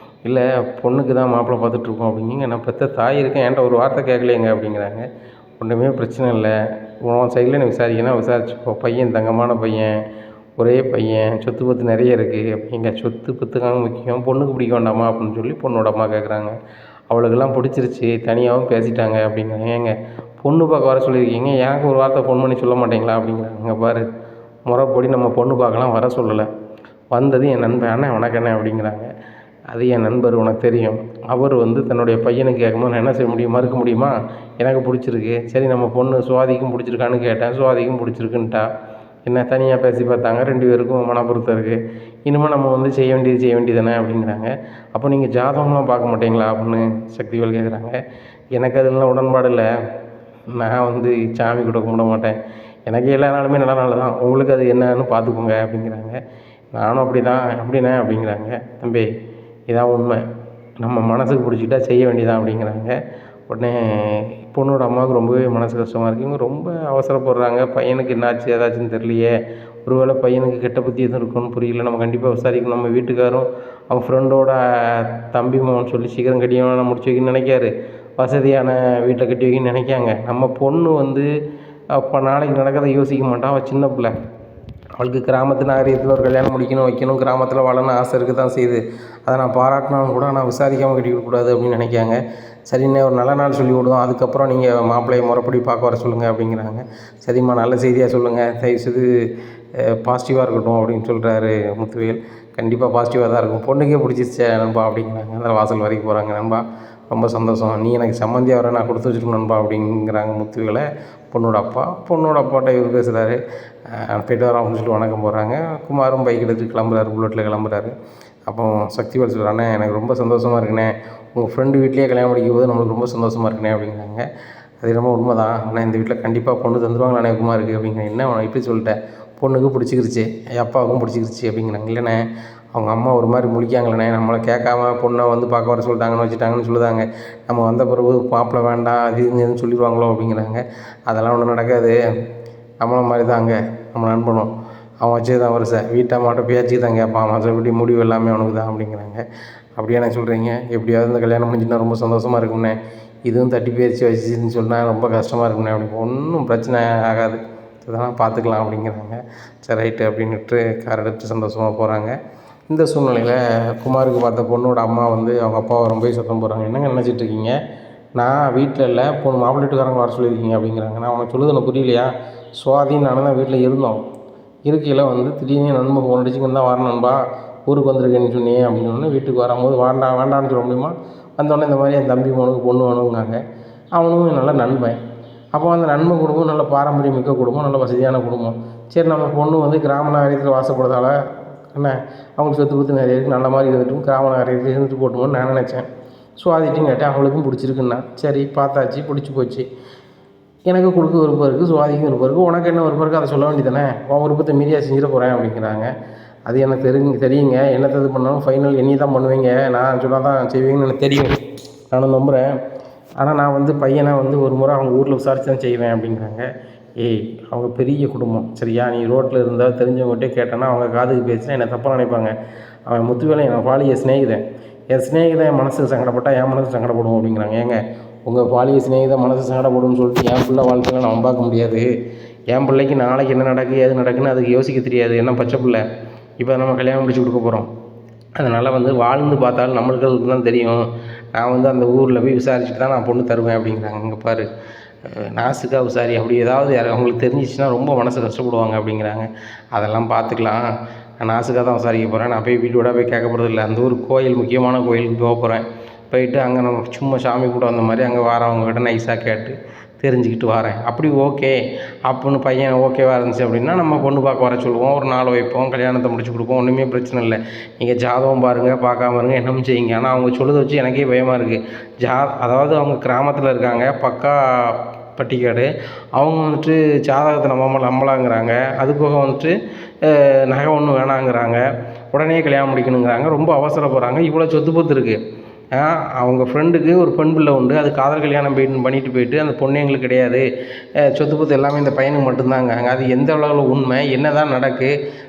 இல்லை பொண்ணுக்கு தான் மாப்பிள்ளை பார்த்துட்ருக்கோம் அப்படிங்கிங்க. நான் பெற்ற தாய் இருக்கேன், என்கிட்ட ஒரு வார்த்தை கேட்கலையேங்க அப்படிங்கிறாங்க. ஒன்றுமே பிரச்சனை இல்லை, உன் சைடில் நீ விசாரிக்கணும் விசாரிச்சுக்கோ, பையன் தங்கமான பையன், ஒரே பையன், சொத்து பத்து நிறைய இருக்குது அப்படிங்க. சொத்து பத்துக்காக முக்கியம், பொண்ணுக்கு பிடிக்க வேண்டாமா அப்படின்னு சொல்லி பொண்ணோட அம்மா கேட்குறாங்க. அவளுக்கெல்லாம் பிடிச்சிருச்சு, தனியாகவும் பேசிட்டாங்க அப்படிங்கிறாங்க. ஏங்க பொண்ணு பார்க்க வர சொல்லியிருக்கீங்க, எனக்கு ஒரு வார்த்தை ஃபோன் பண்ணி சொல்ல மாட்டீங்களா அப்படிங்கிறாங்க. இங்கே பாரு முறைப்படி நம்ம பொண்ணு பார்க்கலாம் வர சொல்லலை, வந்தது என் நண்பன், அண்ணன் வணக்கம் அண்ணன் அப்படிங்கிறாங்க. அது என் நண்பர் உனக்கு தெரியும், அவர் தன்னுடைய பையனுக்கு கேட்கும்போது நான் என்ன செய்ய முடியும், மறுக்க முடியுமா? எனக்கு பிடிச்சிருக்கு, சரி நம்ம பொண்ணு சுவாதிக்கும் பிடிச்சிருக்கான்னு கேட்டேன், சுவாதிக்கும் பிடிச்சிருக்குன்ட்டா. என்ன தனியாக பேசி பார்த்தாங்க, 2 பேருக்கும் மனப்பொருத்தம் இருக்குது, இனிமேல் நம்ம செய்ய வேண்டியது தானே அப்படிங்கிறாங்க. அப்போ நீங்கள் ஜாதகம்லாம் பார்க்க மாட்டீங்களா அப்படின்னு சக்திவேல் கேட்குறாங்க. எனக்கு அதெல்லாம் உடன்பாடு இல்லை, நான் சாமி கூட கும்பிட மாட்டேன், எனக்கு எல்லா நாளுமே நல்ல நாள் தான், உங்களுக்கு அது என்னன்னு பார்த்துக்கோங்க அப்படிங்கிறாங்க. நானும் அப்படி தான் அப்படின்னே அப்படிங்கிறாங்க. தம்பி இதான் உண்மை, நம்ம மனதுக்கு பிடிச்சிக்கிட்டா செய்ய வேண்டியதான் அப்படிங்கிறாங்க. உடனே பொண்ணோட அம்மாவுக்கு ரொம்பவே மனசு கஷ்டமாக இருக்குது. இவங்க ரொம்ப அவசரப்படுறாங்க, பையனுக்கு என்னாச்சு ஏதாச்சுன்னு தெரியலையே, ஒருவேளை பையனுக்கு கெட்ட புத்தி எதுவும் இருக்குன்னு புரியல, நம்ம கண்டிப்பாக விசாரிக்கணும். நம்ம வீட்டுக்காரும் அவங்க ஃப்ரெண்டோட தம்பி மகன் சொல்லி சீக்கிரம் கட்டியான முடிச்சு வைக்கணும்னு நினைக்காரு, வசதியான வீட்டில் கட்டி வைக்கணும்னு நினைக்காங்க. நம்ம பொண்ணு அப்போ நாளைக்கு நடக்கிறத யோசிக்க மாட்டான், அவள் சின்ன பிள்ளை, அவளுக்கு கிராமத்து நாகரிகத்தில் ஒரு கல்யாணம் முடிக்கணும் வைக்கணும், கிராமத்தில் வாழணும்னு ஆசை இருக்க தான் செய்யுது. அதை நான் பாராட்டினாலும் கூட நான் விசாரிக்காமல் கட்டி கொடுக்கூடாது அப்படின்னு நினைக்காங்க. சரிண்ணே ஒரு நல்ல நாள் சொல்லி விடுவோம், அதுக்கப்புறம் நீங்கள் மாப்பிள்ளையை முறைப்படி பார்க்க வர சொல்லுங்கள் அப்படிங்கிறாங்க. சரிம்மா நல்ல செய்தியாக சொல்லுங்கள், தயவுசெய்து பாசிட்டிவாக இருக்கட்டும் அப்படின்னு சொல்கிறாரு முத்துவேல். கண்டிப்பாக பாசிட்டிவாக தான் இருக்கும், பொண்ணுக்கே பிடிச்சிருச்சே நண்பா அப்படிங்கிறாங்க. அந்த வாசல் வரைக்கும் போகிறாங்க. நண்பா ரொம்ப சந்தோஷம், நீ எனக்கு சம்மந்தியாக வர நான் கொடுத்து வச்சுருக்கணும் நண்பா அப்படிங்கிறாங்க முத்துவேலை பொண்ணோட அப்பாட்ட இவர் பேசுகிறாரு. போய்ட்டு வரோம் அப்படின்னு சொல்லிட்டு வணக்கம் போகிறாங்க. குமாரும் பைக் எடுத்துட்டு கிளம்புறாரு, புல்லட்டில் கிளம்புறாரு. அப்போ சக்திவேல் சொல்கிறானே, எனக்கு ரொம்ப சந்தோஷமாக இருக்குண்ணே, உங்கள் ஃப்ரெண்டு வீட்லேயே கல்யாணம் முடிக்கும் போது நம்மளுக்கு ரொம்ப சந்தோஷமாக இருக்குண்ணே அப்படிங்கிறாங்க. அது ரொம்ப உண்மை தான், ஆனால் இந்த வீட்டில் கண்டிப்பாக பொண்ணு தந்துடுவாங்கண்ணே குமாருக்கு அப்படிங்கிறேன். என்ன இப்படி சொல்லிட்டேன், பொண்ணுக்கு பிடிச்சிக்கிருச்சு, என் அப்பாவுக்கும் பிடிச்சிக்கிருச்சு அப்படிங்கிறாங்க. இல்லைண்ணே அவங்க அம்மா ஒரு மாதிரி முழிக்காங்களே, நம்மளை கேட்காம பொண்ணை பார்க்க வர சொல்லிட்டாங்கன்னு வச்சுட்டாங்கன்னு சொல்லுதாங்க, நம்ம வந்த பிறகு மாப்பிள்ளை வேண்டாம் அது இதுன்னு சொல்லிடுவாங்களோ அப்படிங்கிறாங்க. அதெல்லாம் ஒன்றும் நடக்காது, நம்மள மாதிரி தாங்க நம்ம நண்பனும், அவன் வச்சது தான் வருஷம் வீட்டை மாட்டோம் பேச்சுக்கு தான் கேட்பான், மற்றபடி முடிவு எல்லாமே அவனுக்கு தான் அப்படிங்கிறாங்க. அப்படியே என்ன சொல்கிறீங்க, எப்படியாவது இந்த கல்யாணம் முடிஞ்சுன்னா ரொம்ப சந்தோஷமாக இருக்கும்ண்ணே, இதுவும் தட்டி பேச்சு வச்சுன்னு சொன்னால் ரொம்ப கஷ்டமாக இருக்குண்ணே அப்படி. ஒன்றும் பிரச்சனை ஆகாது, இதெல்லாம் பார்த்துக்கலாம் அப்படிங்கிறாங்க. சரி ரைட்டு அப்படின்ட்டு கார் எடுத்து சந்தோஷமாக போகிறாங்க. இந்த சூழ்நிலையில் குமாருக்கு பார்த்த பொண்ணோட அம்மா அவங்க அப்பாவை ரொம்ப சத்தம் போடுறாங்க. என்னங்க நினச்சிட்ருக்கீங்க, நான் வீட்டில் இல்லை, பொண்ணு மாப்பிள்ளை வீட்டுக்காரங்க வர சொல்லியிருக்கீங்க அப்படிங்கிறாங்க. நான் உனக்கு சொல்லுது எனக்கு புரியலையா, சுவாதின்னு நானும் தான் வீட்டில் இருந்தோம், இருக்கையில் திடீர்னு நண்பன் ஃபோன் அடிச்சுக்கின்னு தான் வரணும்பா, ஊருக்கு வந்திருக்கேன்னு சொன்னியே அப்படின்னு சொன்னோன்னே வீட்டுக்கு வரும்போது வேண்டான்னு சொல்ல முடியுமா? வந்தோடனே இந்த மாதிரி என் தம்பி பொண்ணுக்கு பொண்ணு வேணுங்காங்க. அவனும் நல்ல நண்பன். அப்போ அந்த நண்பன் குடும்பம் நல்ல பாரம்பரியம் மிக்க குடும்பம், நல்ல வசதியான குடும்பம். சரி நம்ம பொண்ணு வந்து கிராம நகரத்தில் வாசப்படுறதால என்ன அவங்களுக்கு சொத்து பத்து நிறைய இருக்குது, நல்ல மாதிரி இருந்துட்டும் கிராம நகரத்தில் இருந்துட்டு போட்டுமோன்னு நான் நினச்சேன். சுவாதிட்டையும் கேட்டேன், அவளுக்கும் பிடிச்சிருக்குன்னா. சரி பார்த்தாச்சு, பிடிச்சி போச்சு. எனக்கு கொடுக்க விருப்பம் இருக்குது, சுவாதிக்கும் விருப்பம் இருக்குது, உனக்கு என்ன விருப்பம் இருக்குது அதை சொல்ல வேண்டியதானே, உன் விருப்பத்தை மீறியா செஞ்சிட போகிறேன் அப்படிங்கிறாங்க. அது எனக்கு தெரியுங்க, என்னத்தை இது பண்ணாலும் ஃபைனல் என்னையை தான் பண்ணுவீங்க, நான் சொன்னால் தான் செய்வீங்கன்னு எனக்கு தெரியும், நானும் நம்புகிறேன். ஆனால் நான் வந்து பையனை வந்து ஒரு முறை அவங்க ஊரில் விசாரிச்சு தான் செய்வேன் அப்படிங்கிறாங்க. ஏய் அவங்க பெரிய குடும்பம் சரியா, நீ ரோட்டில் இருந்தால் தெரிஞ்சவங்ககிட்டே கேட்டேன்னா அவங்க காதுக்கு பேசினா என்னை தப்பாக நினைப்பாங்க. அவன் முத்துவேலை என் பாலிய சிநேகிதன், என் சிநேகிதன் என் மனசுக்கு சங்கடப்பட்டால் என் மனசு சங்கடப்படும் அப்படிங்கிறாங்க. ஏங்க உங்கள் பாலிய சிநேகிதன் மனசு சங்கடப்படும்னு சொல்லிட்டு என் பிள்ளை வாழ்க்கையில் நான் பார்க்க முடியாது. என் பிள்ளைக்கு நாளைக்கு என்ன நடக்கு ஏது நடக்குன்னு அதுக்கு யோசிக்க தெரியாது, என்ன பச்சை பிள்ளை. இப்போ நம்ம கல்யாணம் முடிச்சு கொடுக்க போகிறோம். அதனால் வந்து வாழ்ந்து பார்த்தாலும் நம்மளுக்கு தான் தெரியும். நான் வந்து அந்த ஊரில் போய் விசாரிச்சுட்டு தான் நான் பொண்ணு தருவேன் அப்படிங்கிறாங்க. இங்கே பாரு நாசுக்கா விசாரி, அப்படி ஏதாவது அவங்களுக்கு தெரிஞ்சிச்சுன்னா ரொம்ப மனசு கஷ்டப்படுவாங்க அப்படிங்கிறாங்க. அதெல்லாம் பார்த்துக்கலாம், நான் நாசுக்காக தான் விசாரிக்க போகிறேன், நான் போய் வீட்டோட போய் கேட்க போகிறது இல்லை. அந்த ஊர் கோயில் முக்கியமான கோயிலுக்கு போக போகிறேன். போயிட்டு அங்கே நம்ம சும்மா சாமி கூட வந்த மாதிரி அங்கே வரவங்ககிட்ட நைஸாக கேட்டு தெரிஞ்சுக்கிட்டு வரேன். அப்படி ஓகே அப்புடின்னு பையன் ஓகேவாக இருந்துச்சு அப்படின்னா நம்ம பொண்ணு பார்க்க வர சொல்லுவோம், ஒரு நாள் வைப்போம், கல்யாணத்தை முடிச்சு கொடுப்போம், ஒன்றுமே பிரச்சனை இல்லை. நீங்கள் ஜாதகம் பாருங்கள், பார்க்காம இருங்க, என்னமும் செய்யுங்க. ஆனால் அவங்க சொல்லுறத வச்சு எனக்கே பயமாக இருக்குது. அதாவது அவங்க கிராமத்தில் இருக்காங்க, பக்கா பட்டிக்காடு. அவங்க வந்துட்டு ஜாதகத்தை நம்பலாங்கிறாங்க. அது போக வந்துட்டு நகை ஒன்றும் வேணாங்கிறாங்க, உடனே கல்யாணம் முடிக்கணுங்கிறாங்க, ரொம்ப அவசரப்படுறாங்க. இவ்வளோ சொத்து பத்து இருக்குது. அவங்க ஃப்ரெண்டுக்கு ஒரு பெண் பிள்ளை உண்டு, அது காதல் கல்யாணம் பண்ணிட்டு போயிட்டு அந்த பொண்ணு எங்களுக்கு கிடையாது, சொத்து பத்து எல்லாமே இந்த பையனுக்கு மட்டும்தாங்க. அது எந்த அளவில் உண்மை, என்ன தான் நடக்கு,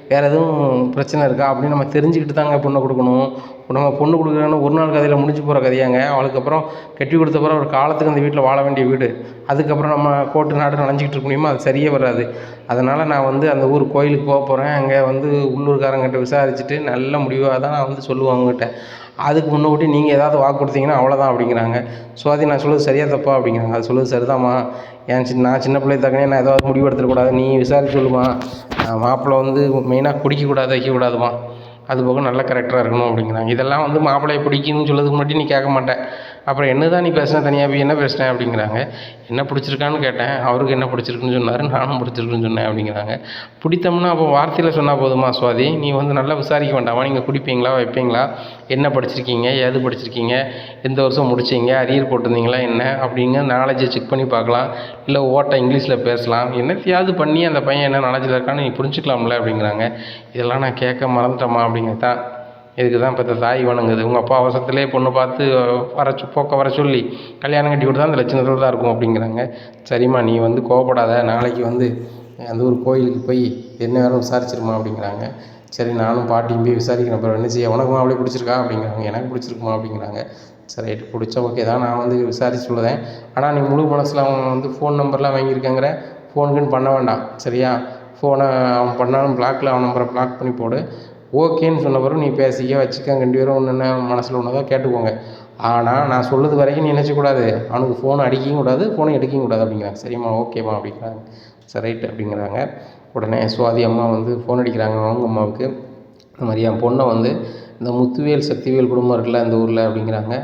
வேறு எதுவும் பிரச்சனை இருக்கா அப்படின்னு நம்ம தெரிஞ்சுக்கிட்டு தாங்க பொண்ணை கொடுக்கணும். நம்ம பொண்ணு கொடுக்குறோன்னு ஒரு நாள் கதையில் முடிஞ்சு போகிற கதையாங்க. அவளுக்கப்புறம் கட்டி கொடுத்தப்பறம் ஒரு காலத்துக்கு அந்த வீட்டில் வாழ வேண்டிய வீடு, அதுக்கப்புறம் நம்ம கோட்டு நாடு நனைஞ்சிக்கிட்டு இருக்க முடியுமா? அது சரியே வராது. அதனால் நான் வந்து அந்த ஊர் கோயிலுக்கு போக போகிறேன். அங்கே வந்து உள்ளூர்காரங்கிட்ட விசாரிச்சுட்டு நல்ல முடிவாக தான் நான் வந்து சொல்லுவேன் அவங்ககிட்ட. அதுக்கு முன்னக்கூட்டி நீங்கள் ஏதாவது வாக்கு கொடுத்தீங்கன்னா அவ்வளோதான் அப்படிங்கிறாங்க. சுவாதி நான் சொல்லுறது சரியா தப்பா அப்படிங்கிறாங்க. அது சொல்லுறது சரிதாம்மா, நான் சின்ன பிள்ளை தக்கனே நான் ஏதாவது முடிவு எடுத்துடக்கூடாது, நீ விசாரிச்சு சொல்லுமா. மாப்பிள்ளை வந்து மெயினாக குடிக்கக்கூடாது வைக்கக்கூடாதுமா, அதுபோக நல்ல கேரக்டராக இருக்கணும் அப்படிங்கிறாங்க. இதெல்லாம் வந்து மாப்பிள்ளையை பிடிக்குன்னு சொல்லதுக்கு முன்னாடி நீ கேட்க மாட்டேன், அப்புறம் என்ன தான் நீ பேசின, தனியாக போய் என்ன பேசினேன் அப்படிங்கிறாங்க. என்ன பிடிச்சிருக்கான்னு கேட்டேன், அவருக்கு என்ன பிடிச்சிருக்குன்னு சொன்னார், நானும் பிடிச்சிருக்குன்னு சொன்னேன் அப்படிங்கிறாங்க. பிடித்தம்னா அப்போ வார்த்தையில் சொன்னால் போதுமா சுவாதி, நீ வந்து நல்லா விசாரிக்க வேண்டாமா, நீங்கள் குடிப்பீங்களா வைப்பீங்களா, என்ன படிச்சிருக்கீங்க, ஏது படிச்சிருக்கீங்க, எந்த வருஷம் முடிச்சிங்க, அரியர் போட்டிருந்தீங்களா என்ன அப்படிங்க நாலேஜை செக் பண்ணி பார்க்கலாம், இல்லை ஓட்ட இங்கிலீஷில் பேசலாம், என்னத்தையாவது பண்ணி அந்த பையன் என்ன நாலேஜில் இருக்கான்னு நீ புரிஞ்சுக்கலாம்ல அப்படிங்கிறாங்க. இதெல்லாம் நான் கேட்க மறந்துட்டோமா அப்படிங்கிறது தான். இதுக்கு தான் இப்போ தாய் வணங்குது. உங்கள் அப்பா அவசரத்துலேயே பொண்ணு பார்த்து வர சொல்லி கல்யாணம் கட்டி கொடுத்தா அந்த லட்சணத்தில் தான் இருக்கும் அப்படிங்கிறாங்க. சரிம்மா நீ வந்து கோவப்படாத, நாளைக்கு வந்து அந்த ஒரு கோயிலுக்கு போய் என்ன வேணும் விசாரிச்சிருமா அப்படிங்கிறாங்க. சரி நானும் பாட்டியும் போய் விசாரிக்கிறேன், அப்புறம் என்ன செய்ய, உனக்குமா அப்படியே பிடிச்சிருக்கா அப்படிங்கிறாங்க. எனக்கு பிடிச்சிருக்குமா அப்படிங்கிறாங்க. சரி ரைட்டு, பிடிச்சா ஓகே தான், நான் வந்து விசாரிச்சு சொல்லுதேன். ஆனால் நீ முழு மனசில் அவன் வந்து ஃபோன் நம்பர்லாம் வாங்கியிருக்கேங்கிற, ஃபோனுக்குன்னு பண்ண வேண்டாம் சரியா. ஃபோனை அவன் பண்ணாலும் பிளாக்கில் அவன் நம்பரை பிளாக் பண்ணி போடு. ஓகேன்னு சொன்ன பிறகு நீ பேசிக்க வச்சுக்க, 2 பேரும் ஒன்று என்ன மனசில் ஒன்றதான் கேட்டுக்கோங்க. ஆனால் நான் சொல்லுறது வரைக்கும் நீ நினச்சக்கூடாது, அவனுக்கு ஃபோனை அடிக்கவும் கூடாது, ஃபோனை எடுக்கவும் கூடாது அப்படிங்கிறாங்க. சரிம்மா ஓகேம்மா அப்படிங்கிறாங்க. சரி ரைட்டு அப்படிங்கிறாங்க. உடனே சுவாதி அம்மா வந்து ஃபோன் அடிக்கிறாங்க அவங்க அம்மாவுக்கு. இந்த மாதிரி என் பொண்ணை வந்து இந்த முத்துவேல் சக்திவேல் குடும்பம் இருக்குல்ல இந்த ஊரில் அப்படிங்கிறாங்க.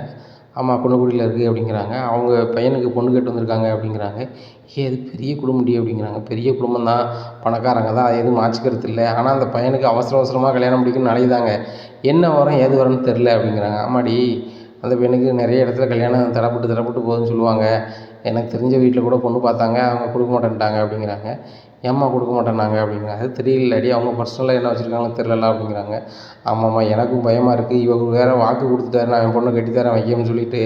ஆமாம் குன்னக்குடியில் இருக்குது அப்படிங்கிறாங்க. அவங்க பையனுக்கு பொண்ணு கேட்டு வந்திருக்காங்க அப்படிங்கிறாங்க. அது பெரிய குடும்பம்டி அப்படிங்கிறாங்க. பெரிய குடும்பம் தான், பணக்காரங்க தான், அது எதுவும் மாற்றிக்கிறது இல்லை. ஆனால் அந்த பையனுக்கு அவசரமாக கல்யாணம் முடிக்கணும்னு அலையுதாங்க, என்ன வரும் ஏது வரும்னு தெரில அப்படிங்கிறாங்க. ஆமாடி அந்த பெண்ணுக்கு நிறைய இடத்துல கல்யாணம் தரப்பட்டு போகுதுன்னு சொல்லுவாங்க, எனக்கு தெரிஞ்ச வீட்டில் கூட பொண்ணு பார்த்தாங்க, அவங்க கொடுக்க மாட்டேன்ட்டாங்க அப்படிங்கிறாங்க. ஏம்மா கொடுக்க மாட்டேன்னாங்க அப்படிங்கிறாங்க. அது தெரியலடி, அவங்க பர்சனலாக என்ன வச்சுருக்காங்கன்னு தெரிலல அப்படிங்கிறாங்க. ஆமாம்மா எனக்கும் பயமாக இருக்குது, இவங்க வேறு வாக்கு கொடுத்துட்டாரு நான் என் பொண்ணை கட்டித்தரேன் வைக்கணும்னு சொல்லிட்டு,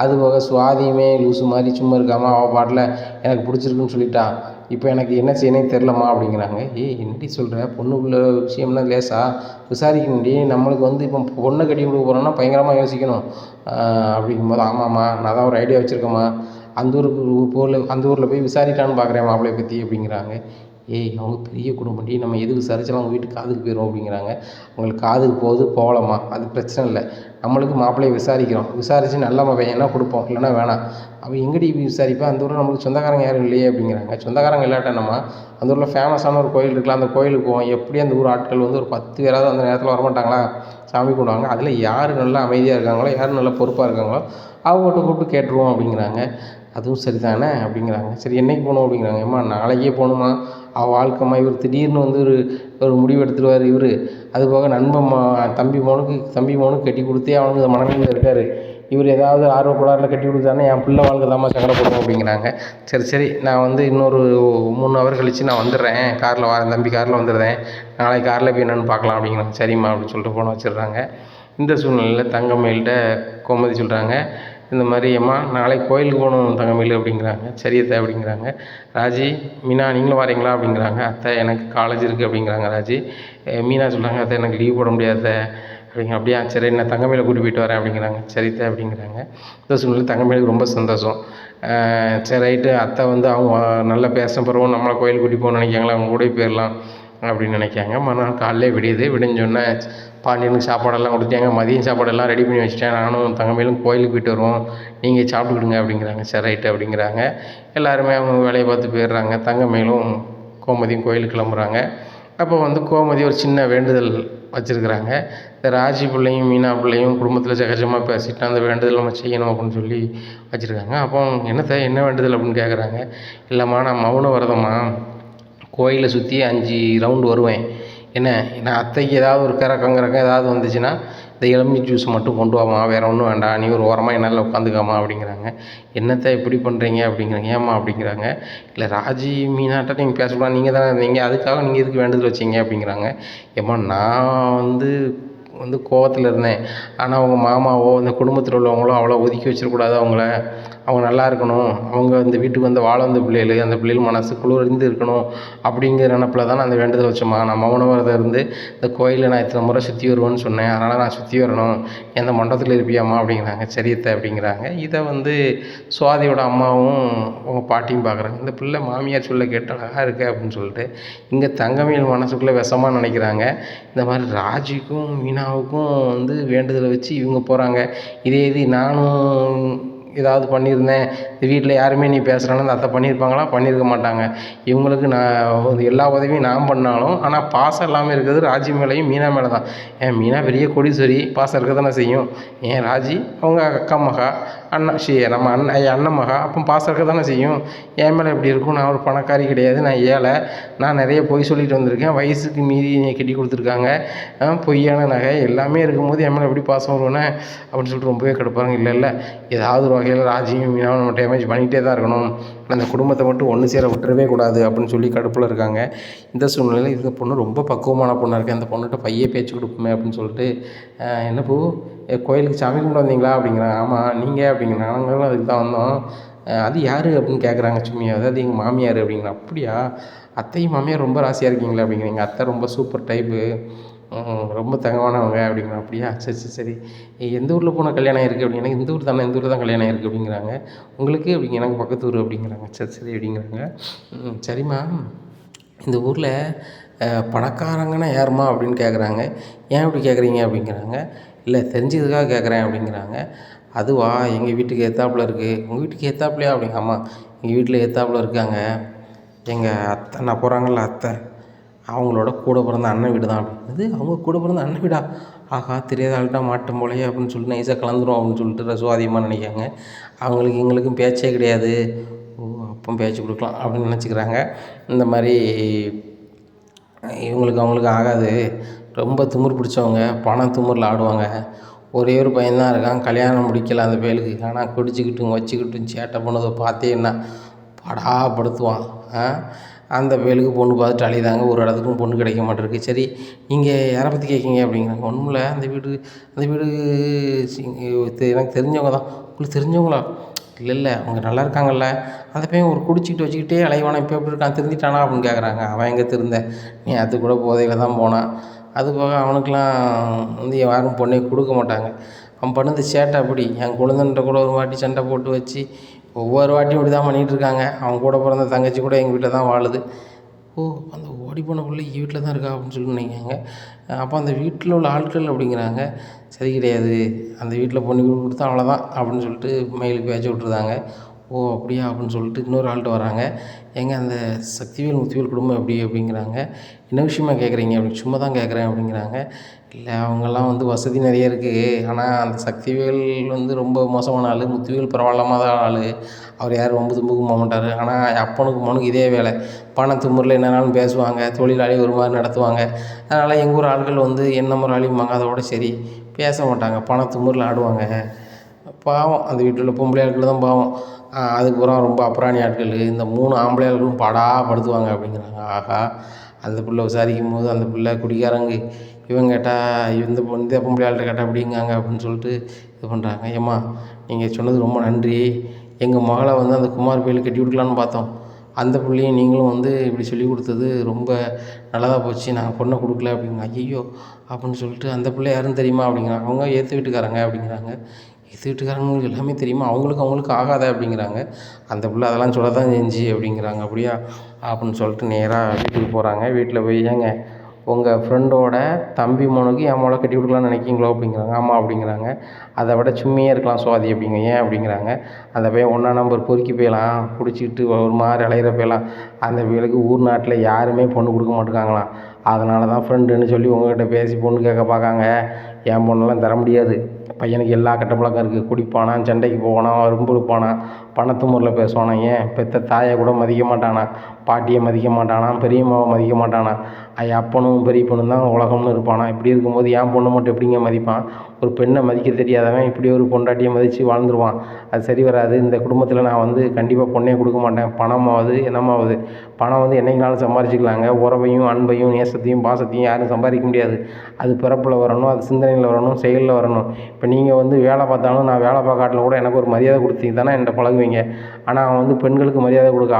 அது போக சுவாதியுமே லூசு மாதிரி சும்மா இருக்காமல் அவள் பாட்டில் எனக்கு பிடிச்சிருக்குன்னு சொல்லிட்டா, இப்போ எனக்கு என்ன செய்யணும்னே தெரிலம்மா அப்படிங்கிறாங்க. என்னடி சொல்கிற, பொண்ணுக்குள்ள விஷயம்னா லேசா விசாரிக்கணும்டி, நம்மளுக்கு வந்து இப்போ பொண்ணை கட்டி கொடுக்க போகிறோன்னா பயங்கரமாக யோசிக்கணும் அப்படிங்கும்போது, ஆமாம்மா நான் தான் ஒரு ஐடியா வச்சுருக்கேம்மா, அந்த ஊரில் போய் விசாரிக்கலான்னு பார்க்குறேன் மாப்பிள்ளையை பற்றி அப்படிங்கிறாங்க. ஏய் அவங்க பெரிய குடும்பம்டி, நம்ம எது விசாரிச்சாலும் அவங்க வீட்டுக்கு காதுக்கு போயிடும் அப்படிங்கிறாங்க. அவங்களுக்கு காதுக்கு போகுது போகலாமா, அது பிரச்சனை இல்லை. நம்மளுக்கு மாப்பிள்ளையை விசாரிக்கிறோம், விசாரித்து நல்ல பையனா கொடுப்போம், இல்லைன்னா வேணாம். அவன் எங்கடி விசாரிப்பா, அந்த ஊரில் நம்மளுக்கு சொந்தக்காரங்க யாரும் இல்லையே அப்படிங்கிறாங்க. சொந்தக்காரங்க இல்லாட்டா நம்ம அந்த ஊரில் ஃபேமஸான ஒரு கோயில் இருக்குல்ல, அந்த கோயிலுக்கு போவோம். எப்படி அந்த ஊர் ஆட்கள் வந்து ஒரு 10 பேராவது அந்த நேரத்தில் வரமாட்டாங்களா, சாமி கும்பிடுவாங்க. அதில் யார் நல்லா அமைதியாக இருக்காங்களோ, யார் நல்லா பொறுப்பாக இருக்காங்களோ அவங்ககிட்ட கூப்பிட்டு கேட்டுருவோம் அப்படிங்கிறாங்க. அதுவும் சரிதானே அப்படிங்கிறாங்க. சரி என்றைக்கு போகணும் அப்படிங்கிறாங்க. ஏம்மா நாளைக்கே போகணுமா, அவள் வாழ்க்கைம்மா. இவர் திடீர்னு வந்து ஒரு முடிவு எடுத்துருவார் இவர். அதுபோக நண்பன் தம்பி மகனுக்கு கட்டி கொடுத்தே அவனுக்கு மனநிலையில் இருக்கார். இவர் ஏதாவது ஆர்வக்கோளாறில் கட்டி கொடுத்தாருன்னா என் பிள்ளை வாழ்க்கை தாம்மா சங்கடப்படும் அப்படிங்கிறாங்க. சரி நான் வந்து இன்னொரு 3 ஹவர் கழித்து நான் வந்துடுறேன், காரில் வரேன், தம்பி காரில் வந்துடுறேன், நாளைக்கு காரில் போய் என்னென்னு பார்க்கலாம் அப்படிங்கிறாங்க. சரிம்மா அப்படின்னு சொல்லிட்டு ஃபோனை வச்சிடுறாங்க. இந்த சூழ்நிலையில் தங்கமயில்கிட்ட கோமதி சொல்கிறாங்க, இந்த மாதிரி அம்மா நாளைக்கு கோயிலுக்கு போகணும் தங்கமயில் அப்படிங்கிறாங்க. சரி அத்தை அப்படிங்கிறாங்க. ராஜி, மீனா நீங்களும் வரீங்களா அப்படிங்கிறாங்க. அத்தை எனக்கு காலேஜ் இருக்குது அப்படிங்கிறாங்க ராஜி. மீனா சொல்கிறாங்க, அத்தை எனக்கு லீவ் போட முடியாத அப்படியா, சரி நான் தங்கமயிலை கூட்டி போயிட்டு வரேன் அப்படிங்கிறாங்க. சரித்த அப்படிங்கிறாங்க. இந்த சூழ்நிலை தங்கமயிலுக்கு ரொம்ப சந்தோஷம். சரி ரைட்டு, அத்தை வந்து அவங்க நல்லா பேச பிறகு நம்மளை கோயில் கூட்டி போகணும்னு நினைக்காங்களா, அவங்க கூட போயிடலாம் அப்படின்னு நினைக்காங்க. மறுநாள் காலையிலே விடிஞ்சோடனே பாண்டியனுக்கு சாப்பாடெல்லாம் கொடுத்தாங்க. மதியம் சாப்பாடெல்லாம் ரெடி பண்ணி வச்சுட்டேன், நானும் தங்கமயிலும் கோயிலுக்கு போயிட்டு வருவோம், நீங்கள் சாப்பிட்டுக்கிடுங்க அப்படிங்கிறாங்க. சரி ரைட்டு அப்படிங்கிறாங்க. எல்லாருமே அவங்க வேலையை பார்த்து போயிடுறாங்க. தங்கமயிலும் கோமதியும் கோயிலுக்கு கிளம்புறாங்க. அப்போ வந்து கோமதி ஒரு சின்ன வேண்டுதல் வச்சுருக்குறாங்க. இந்த ராஜி பிள்ளையும் மீனா பிள்ளையும் குடும்பத்தில் சகஜமாக பேசிட்டு அந்த வேண்டுதல் நம்ம செய்யணும் அப்படின்னு சொல்லி வச்சுருக்காங்க. அப்போ என்ன வேண்டுதல் அப்படின்னு கேட்குறாங்க. இல்லைம்மா நான் மௌன விரதம்மா, கோயிலை சுற்றி 5 ரவுண்டு வருவேன். நான் அத்தைக்கு ஏதாவது ஒரு கிறக்கம் ஏதாவது வந்துச்சுன்னா இந்த எலுமிச்சை ஜூஸ் மட்டும் கொண்டு வாம்மா, வேறு ஒன்றும் வேண்டாம், நீ ஒரு ஓரமாக என்னால் உட்காந்துக்காமா அப்படிங்கிறாங்க. என்னத்தை இப்படி பண்ணுறீங்க அப்படிங்கிறாங்க. ஏம்மா அப்படிங்கிறாங்க. இல்லை ராஜி மீனாட்ட நீங்கள் பேசக்கூடாது, நீங்கள் தானே இருந்தீங்க, அதுக்காக நீங்கள் எதுக்கு வேண்டுதல் வச்சிங்க அப்படிங்கிறாங்க. ஏம்மா நான் வந்து கோவத்தில் இருந்தேன், ஆனால் அவங்க மாமாவோ இந்த குடும்பத்தில் உள்ளவங்களோ அவ்வளோ ஒதுக்கி வச்சிடக்கூடாது அவங்க நல்லா இருக்கணும், அவங்க இந்த வீட்டுக்கு வந்து வாழ வந்த பிள்ளைகள், அந்த பிள்ளைகள் மனசு குளிர்ந்து இருக்கணும் அப்படிங்கிற நினப்பில் தான் நான் அந்த வேண்டுதல் வச்சோம்மா. நான் மௌன விரதம் இருந்து இந்த கோயிலை நான் இத்தனை முறை சுற்றி வருவேன்னு சொன்னேன், அதனால் நான் சுற்றி வரணும், எந்த மண்டபத்தில் இருப்பியாம்மா அப்படிங்கிறாங்க. சரியத்தை அப்படிங்கிறாங்க. இதை வந்து சுவாதியோட அம்மாவும் அவங்க பாட்டியும் பார்க்குறாங்க. இந்த பிள்ளை மாமியார் சொல்ல கேட்டு அழகாக இருக்கு அப்படின்னு சொல்லிட்டு இங்கே தங்கமயில் மனசுக்குள்ளே விஷமாக நினைக்கிறாங்க. இந்த மாதிரி ராஜிக்கும் மீனாவுக்கும் வந்து வேண்டுதலை வச்சு இவங்க போகிறாங்க. இது நானும் ஏதாவது பண்ணியிருந்தேன், இந்த வீட்டில் யாருமே நீ பேசுகிறான்னு அந்த அத்தை பண்ணியிருப்பாங்களா, பண்ணியிருக்க மாட்டாங்க. இவங்களுக்கு நான் எல்லா உதவியும் நான் பண்ணாலும் ஆனால் பாசம் இல்லாமல் இருக்கிறது ராஜி மேலேயும் மீனா மேலே தான். ஏன் மீனா பெரிய கொடிசரி, பாசம் இருக்க தானே செய்யும். ஏன் ராஜி அவங்க அக்கா மகா, நம்ம அண்ணன் மகா, அப்போ பாசம் இருக்க தானே செய்யும். என் மேலே எப்படி இருக்கும், நான் ஒரு பணக்காரி கிடையாது, நான் ஏழை, நான் நிறைய பொய் சொல்லிட்டு வந்திருக்கேன், வயசுக்கு மீறி கட்டி கொடுத்துருக்காங்க, பொய்யான நகை எல்லாமே இருக்கும்போது என் மேலே எப்படி பாசம் வருவேனே அப்படின்னு சொல்லிட்டு ரொம்பவே கெடுப்பாங்க. இல்லை ஏதாவது ஒரு வகையில் ராஜியும் மீனாவும் நம்ம டேமேஜ் பண்ணிகிட்டே தான் இருக்கணும், அந்த குடும்பத்தை மட்டும் ஒன்று சேர விட்டுறவே கூடாது அப்படின்னு சொல்லி கடுப்பில் இருக்காங்க. இந்த சூழ்நிலையில் இந்த பொண்ணு ரொம்ப பக்குவமான பொண்ணாக இருக்குது. அந்த பொண்ணுகிட்ட பையே பேச்சு கொடுப்போமே அப்படின்னு சொல்லிட்டு, என்ன பூ கோயிலுக்கு சாமி கும்பிட்டு வந்தீங்களா அப்படிங்கிறாங்க. ஆமாம் நீங்கள் அப்படிங்கிறாங்க. நாங்களும் அதுக்கு தான் வந்தோம். அது யார் அப்படின்னு கேட்குறாங்க சும்மியா. அதாவது எங்கள் மாமியார் அப்படிங்கிறாங்க. அப்படியா, அத்தையும் மாமியார் ரொம்ப ராசியாக இருக்கீங்களா அப்படிங்கிறீங்க. அத்தை ரொம்ப சூப்பர் டைப்பு, ரொம்ப தங்கமானவங்க அப்படிங்கிறாங்க. அப்படியா, சரி எந்த ஊரில் போனால் கல்யாணம் ஆயிருக்கு அப்படின்னா, இந்த ஊர் தான் கல்யாணம் ஆயிருக்கு அப்படிங்கிறாங்க. உங்களுக்கு அப்படிங்க, எனக்கு பக்கத்து ஊர் அப்படிங்கிறாங்க. சரி அப்படிங்கிறாங்க. சரிம்மா இந்த ஊரில் பணக்காரங்கன்னா யாரும்மா அப்படின்னு கேட்குறாங்க. ஏன் அப்படி கேட்குறீங்க அப்படிங்கிறாங்க. இல்லை தெரிஞ்சதுக்காக கேட்குறேன் அப்படிங்கிறாங்க. அதுவா, எங்கள் வீட்டுக்கு எத்தாப்புல இருக்குது. உங்கள் வீட்டுக்கு எத்தாப்புலையா அப்படிங்க. ஆமாம் எங்கள் வீட்டில் எத்தாப்புல இருக்காங்க, எங்கள் அத்தை நான் போகிறாங்கல்ல அத்தை, அவங்களோட கூட பிறந்த அண்ணன் வீடு தான் அப்படின்றது. அவங்க கூட பிறந்த அண்ணன் வீடா, ஆகா தெரியாத ஆள்கிட்ட மாட்டோம் போலையே அப்படின்னு சொல்லிட்டு நைஸாக கலந்துரும் அப்படின்னு சொல்லிட்டு சுவாதியமாக நினைக்காங்க. எங்களுக்கும் பேச்சே கிடையாது, அப்போ பேச்சு கொடுக்கலாம் அப்படின்னு நினச்சிக்கிறாங்க. இந்த மாதிரி அவங்களுக்கு ஆகாது, ரொம்ப திமிர் பிடிச்சவங்க, பணம் திமிரில் ஆடுவாங்க. ஒரே ஒரு பையன்தான் இருக்கான், கல்யாணம் முடிக்கல அந்த பயலுக்கு. ஆனால் குடிச்சிக்கிட்டும் வச்சுக்கிட்டும் சேட்டை பண்ணதை பார்த்தேன்னா படாப்படுத்துவான். அந்த பயலுக்கு பொண்ணு பார்த்துட்டு அழிதாங்க, ஒரு இடத்துக்கும் பொண்ணு கிடைக்க மாட்டேருக்கு. சரி நீங்கள் யாரை பற்றி கேட்கீங்க அப்படிங்கிறாங்க. ஒன்றும் இல்லை, அந்த வீடு எனக்கு தெரிஞ்சவங்க தான். உங்களுக்கு தெரிஞ்சவங்களா? இல்லை அவங்க நல்லா இருக்காங்கல்ல, அந்த பையன் ஒரு குடிச்சிக்கிட்டு வச்சுக்கிட்டே அலைவானா, இப்போ எப்படி இருக்கான், திருந்திட்டானா அப்படின்னு கேட்குறாங்க. அவன் எங்கே திருந்த, நீ அது கூட போதையில் தான் போனான். அது போக அவனுக்கெலாம் வந்து யாரும் பொண்ணை கொடுக்க மாட்டாங்க. அவன் பண்ணது சேட்டை அப்படி. என் குழந்தைன்ட்ட கூட ஒரு வாட்டி சண்டை போட்டு வச்சு ஒவ்வொரு வாட்டியும் இப்படி தான் பண்ணிகிட்ருக்காங்க. அவன் கூட பிறந்த தங்கச்சி கூட எங்கள் வீட்டில் தான் வாழுது. ஓ! அந்த ஓடிப்போன புள்ள வீட்டில தான் இருக்கா அப்படின்னு சொல்லி நினைக்கிறாங்க. அப்போ அந்த வீட்டில உள்ள ஆட்கள் அப்படிங்கிறாங்க, சரி கிடையாது. அந்த வீட்டில பொண்ணு கொடுத்தா அவ்வளோதான் அப்படின்னு சொல்லிட்டு மெயிலுக்கு பேச்ச விட்டுருதாங்க. ஓ! அப்படியா அப்படின்னு சொல்லிட்டு இன்னொரு ஆள்ட்ட வராங்க. ஏங்க அந்த சக்திவேல் முத்துவேல் குடும்பம் எப்படி அப்படிங்கிறாங்க. என்ன விஷயமா கேட்குறீங்க அப்படின்னு. சும்மா தான் கேட்குறேன் அப்படிங்கிறாங்க. இல்லை அவங்கெல்லாம் வந்து வசதி நிறைய இருக்குது. ஆனால் அந்த சக்திவேல் வந்து ரொம்ப மோசமான ஆள். முத்துவேல் பரவாயில்லாம தான் ஆள். அவர் யாரும் வம்பு தும்புக்கும் போக மாட்டார். ஆனால் அப்பனுக்கும் மகனுக்கும் இதே வேலை. பண திமிருல என்னன்னாலும் பேசுவாங்க. தொழிலாளி ஒரு மாதிரி நடத்துவாங்க. அதனால் எங்கள் ஊர் ஆட்கள் வந்து என்ன முறாளிம்பாங்க. அதோட சரி பேச மாட்டாங்க. பண திமிருல ஆடுவாங்க. பாவம் அந்த வீட்டில் உள்ள பொம்பளை ஆட்கள் தான் பாவம். அதுக்கப்புறம் ரொம்ப அப்புறாணி ஆட்கள். இந்த 3 ஆம்பளை ஆட்களும் படுத்துவாங்க அப்படிங்கிறாங்க. ஆஹா! அந்த புள்ள விசாரிக்கும்போது அந்த புள்ள குடிகாரங்க. இவன் கேட்டால் இந்த பொம்பளை ஆள்கிட்ட கேட்டால் அப்படிங்காங்க அப்படின்னு சொல்லிட்டு இது பண்ணுறாங்க. ஏம்மா நீங்கள் சொன்னது ரொம்ப நன்றி. எங்கள் மகளை வந்து அந்த குமார் கோயிலுக்கு கட்டி கொடுக்கலான்னு பார்த்தோம். அந்த புள்ளையும் நீங்களும் வந்து இப்படி சொல்லிக் கொடுத்தது ரொம்ப நல்லதாக போச்சு. நாங்கள் பொண்ணை கொடுக்கல அப்படிங்க. ஐயய்யோ! அப்படின்னு சொல்லிட்டு அந்த புள்ள யாருன்னு தெரியுமா அப்படிங்கிறாங்க. அவங்க ஏற்ற வீட்டுக்காரங்க அப்படிங்கிறாங்க. எதிர் வீட்டுக்காரங்களுக்கு எல்லாமே தெரியுமா? அவங்களுக்கு ஆகாதா அப்படிங்கிறாங்க. அந்த புள்ள அதெல்லாம் சொல்ல தான் செஞ்சுச்சு அப்படிங்கிறாங்க. அப்படியா அப்படின்னு சொல்லிட்டு நேராக வீட்டுக்கு போகிறாங்க. வீட்டில் போய் ஏங்க உங்கள் ஃப்ரெண்டோட தம்பி மகனுக்கு என் மகளை கட்டி கொடுக்கலான்னு நினைக்கிங்களோ அப்படிங்கிறாங்க. ஆமாம் அப்படிங்கிறாங்க. அதை விட சும்மையே இருக்கலாம் சுவாதி அப்படிங்க. ஏன் அப்படிங்கிறாங்க. அந்த பையன் 1ஆம் நம்பர் பொறுக்கி போயலாம் குடிச்சிக்கிட்டு ஒரு மாதிரி அலையிற போயலாம். அந்த பயலுக்கு ஊர் நாட்டில் யாருமே பொண்ணு கொடுக்க மாட்டேங்காங்களாம். அதனால தான் ஃப்ரெண்டுன்னு சொல்லி உங்கள்கிட்ட பேசி பொண்ணு கேட்க பார்க்காங்க. என் பொண்ணெல்லாம் தர முடியாது. பையனுக்கு எல்லா கெட்ட பழக்கம் இருக்குது. குடிப்பானா, சண்டைக்கு போவானா, வம்பு இழுப்பானா, பணத்துமுறையில் பேசுவானா, ஏன் பெற்ற தாயை கூட மதிக்க மாட்டானா, பாட்டியை மதிக்க மாட்டானா, பெரியம்மாவை மதிக்க மாட்டானா, அப்பனும் பெரிய பொண்ணும் தான் உலகம்னு இருப்பானா. இப்படி இருக்கும்போது என் பொண்ணை மட்டும் எப்படிங்க மதிப்பான்? ஒரு பெண்ணை மதிக்க தெரியாதவன் இப்படி ஒரு பொண்டாட்டியை மதித்து வாழ்ந்துருவான். அது சரி வராது. இந்த குடும்பத்தில் நான் வந்து கண்டிப்பாக பொண்ணே கொடுக்க மாட்டேன். பணமாவது என்னமாவது. பணம் வந்து என்றைக்குனாலும் சம்பாரிச்சிக்கலாங்க. உறவையும் அன்பையும் நேசத்தையும் பாசத்தையும் யாரும் சம்பாதிக்க முடியாது. அது பிறப்பில் வரணும், அது சிந்தனையில் வரணும், செயலில் வரணும். இப்போ நீங்கள் வந்து வேலை பார்த்தாலும் நான் வேலை பார்க்காட்டிலும் கூட எனக்கு ஒரு மரியாதை கொடுத்தீங்க தானே என்கிட்ட பழகுவீங்க. ஆனால் அவன் வந்து பெண்களுக்கு மரியாதை கொடுக்க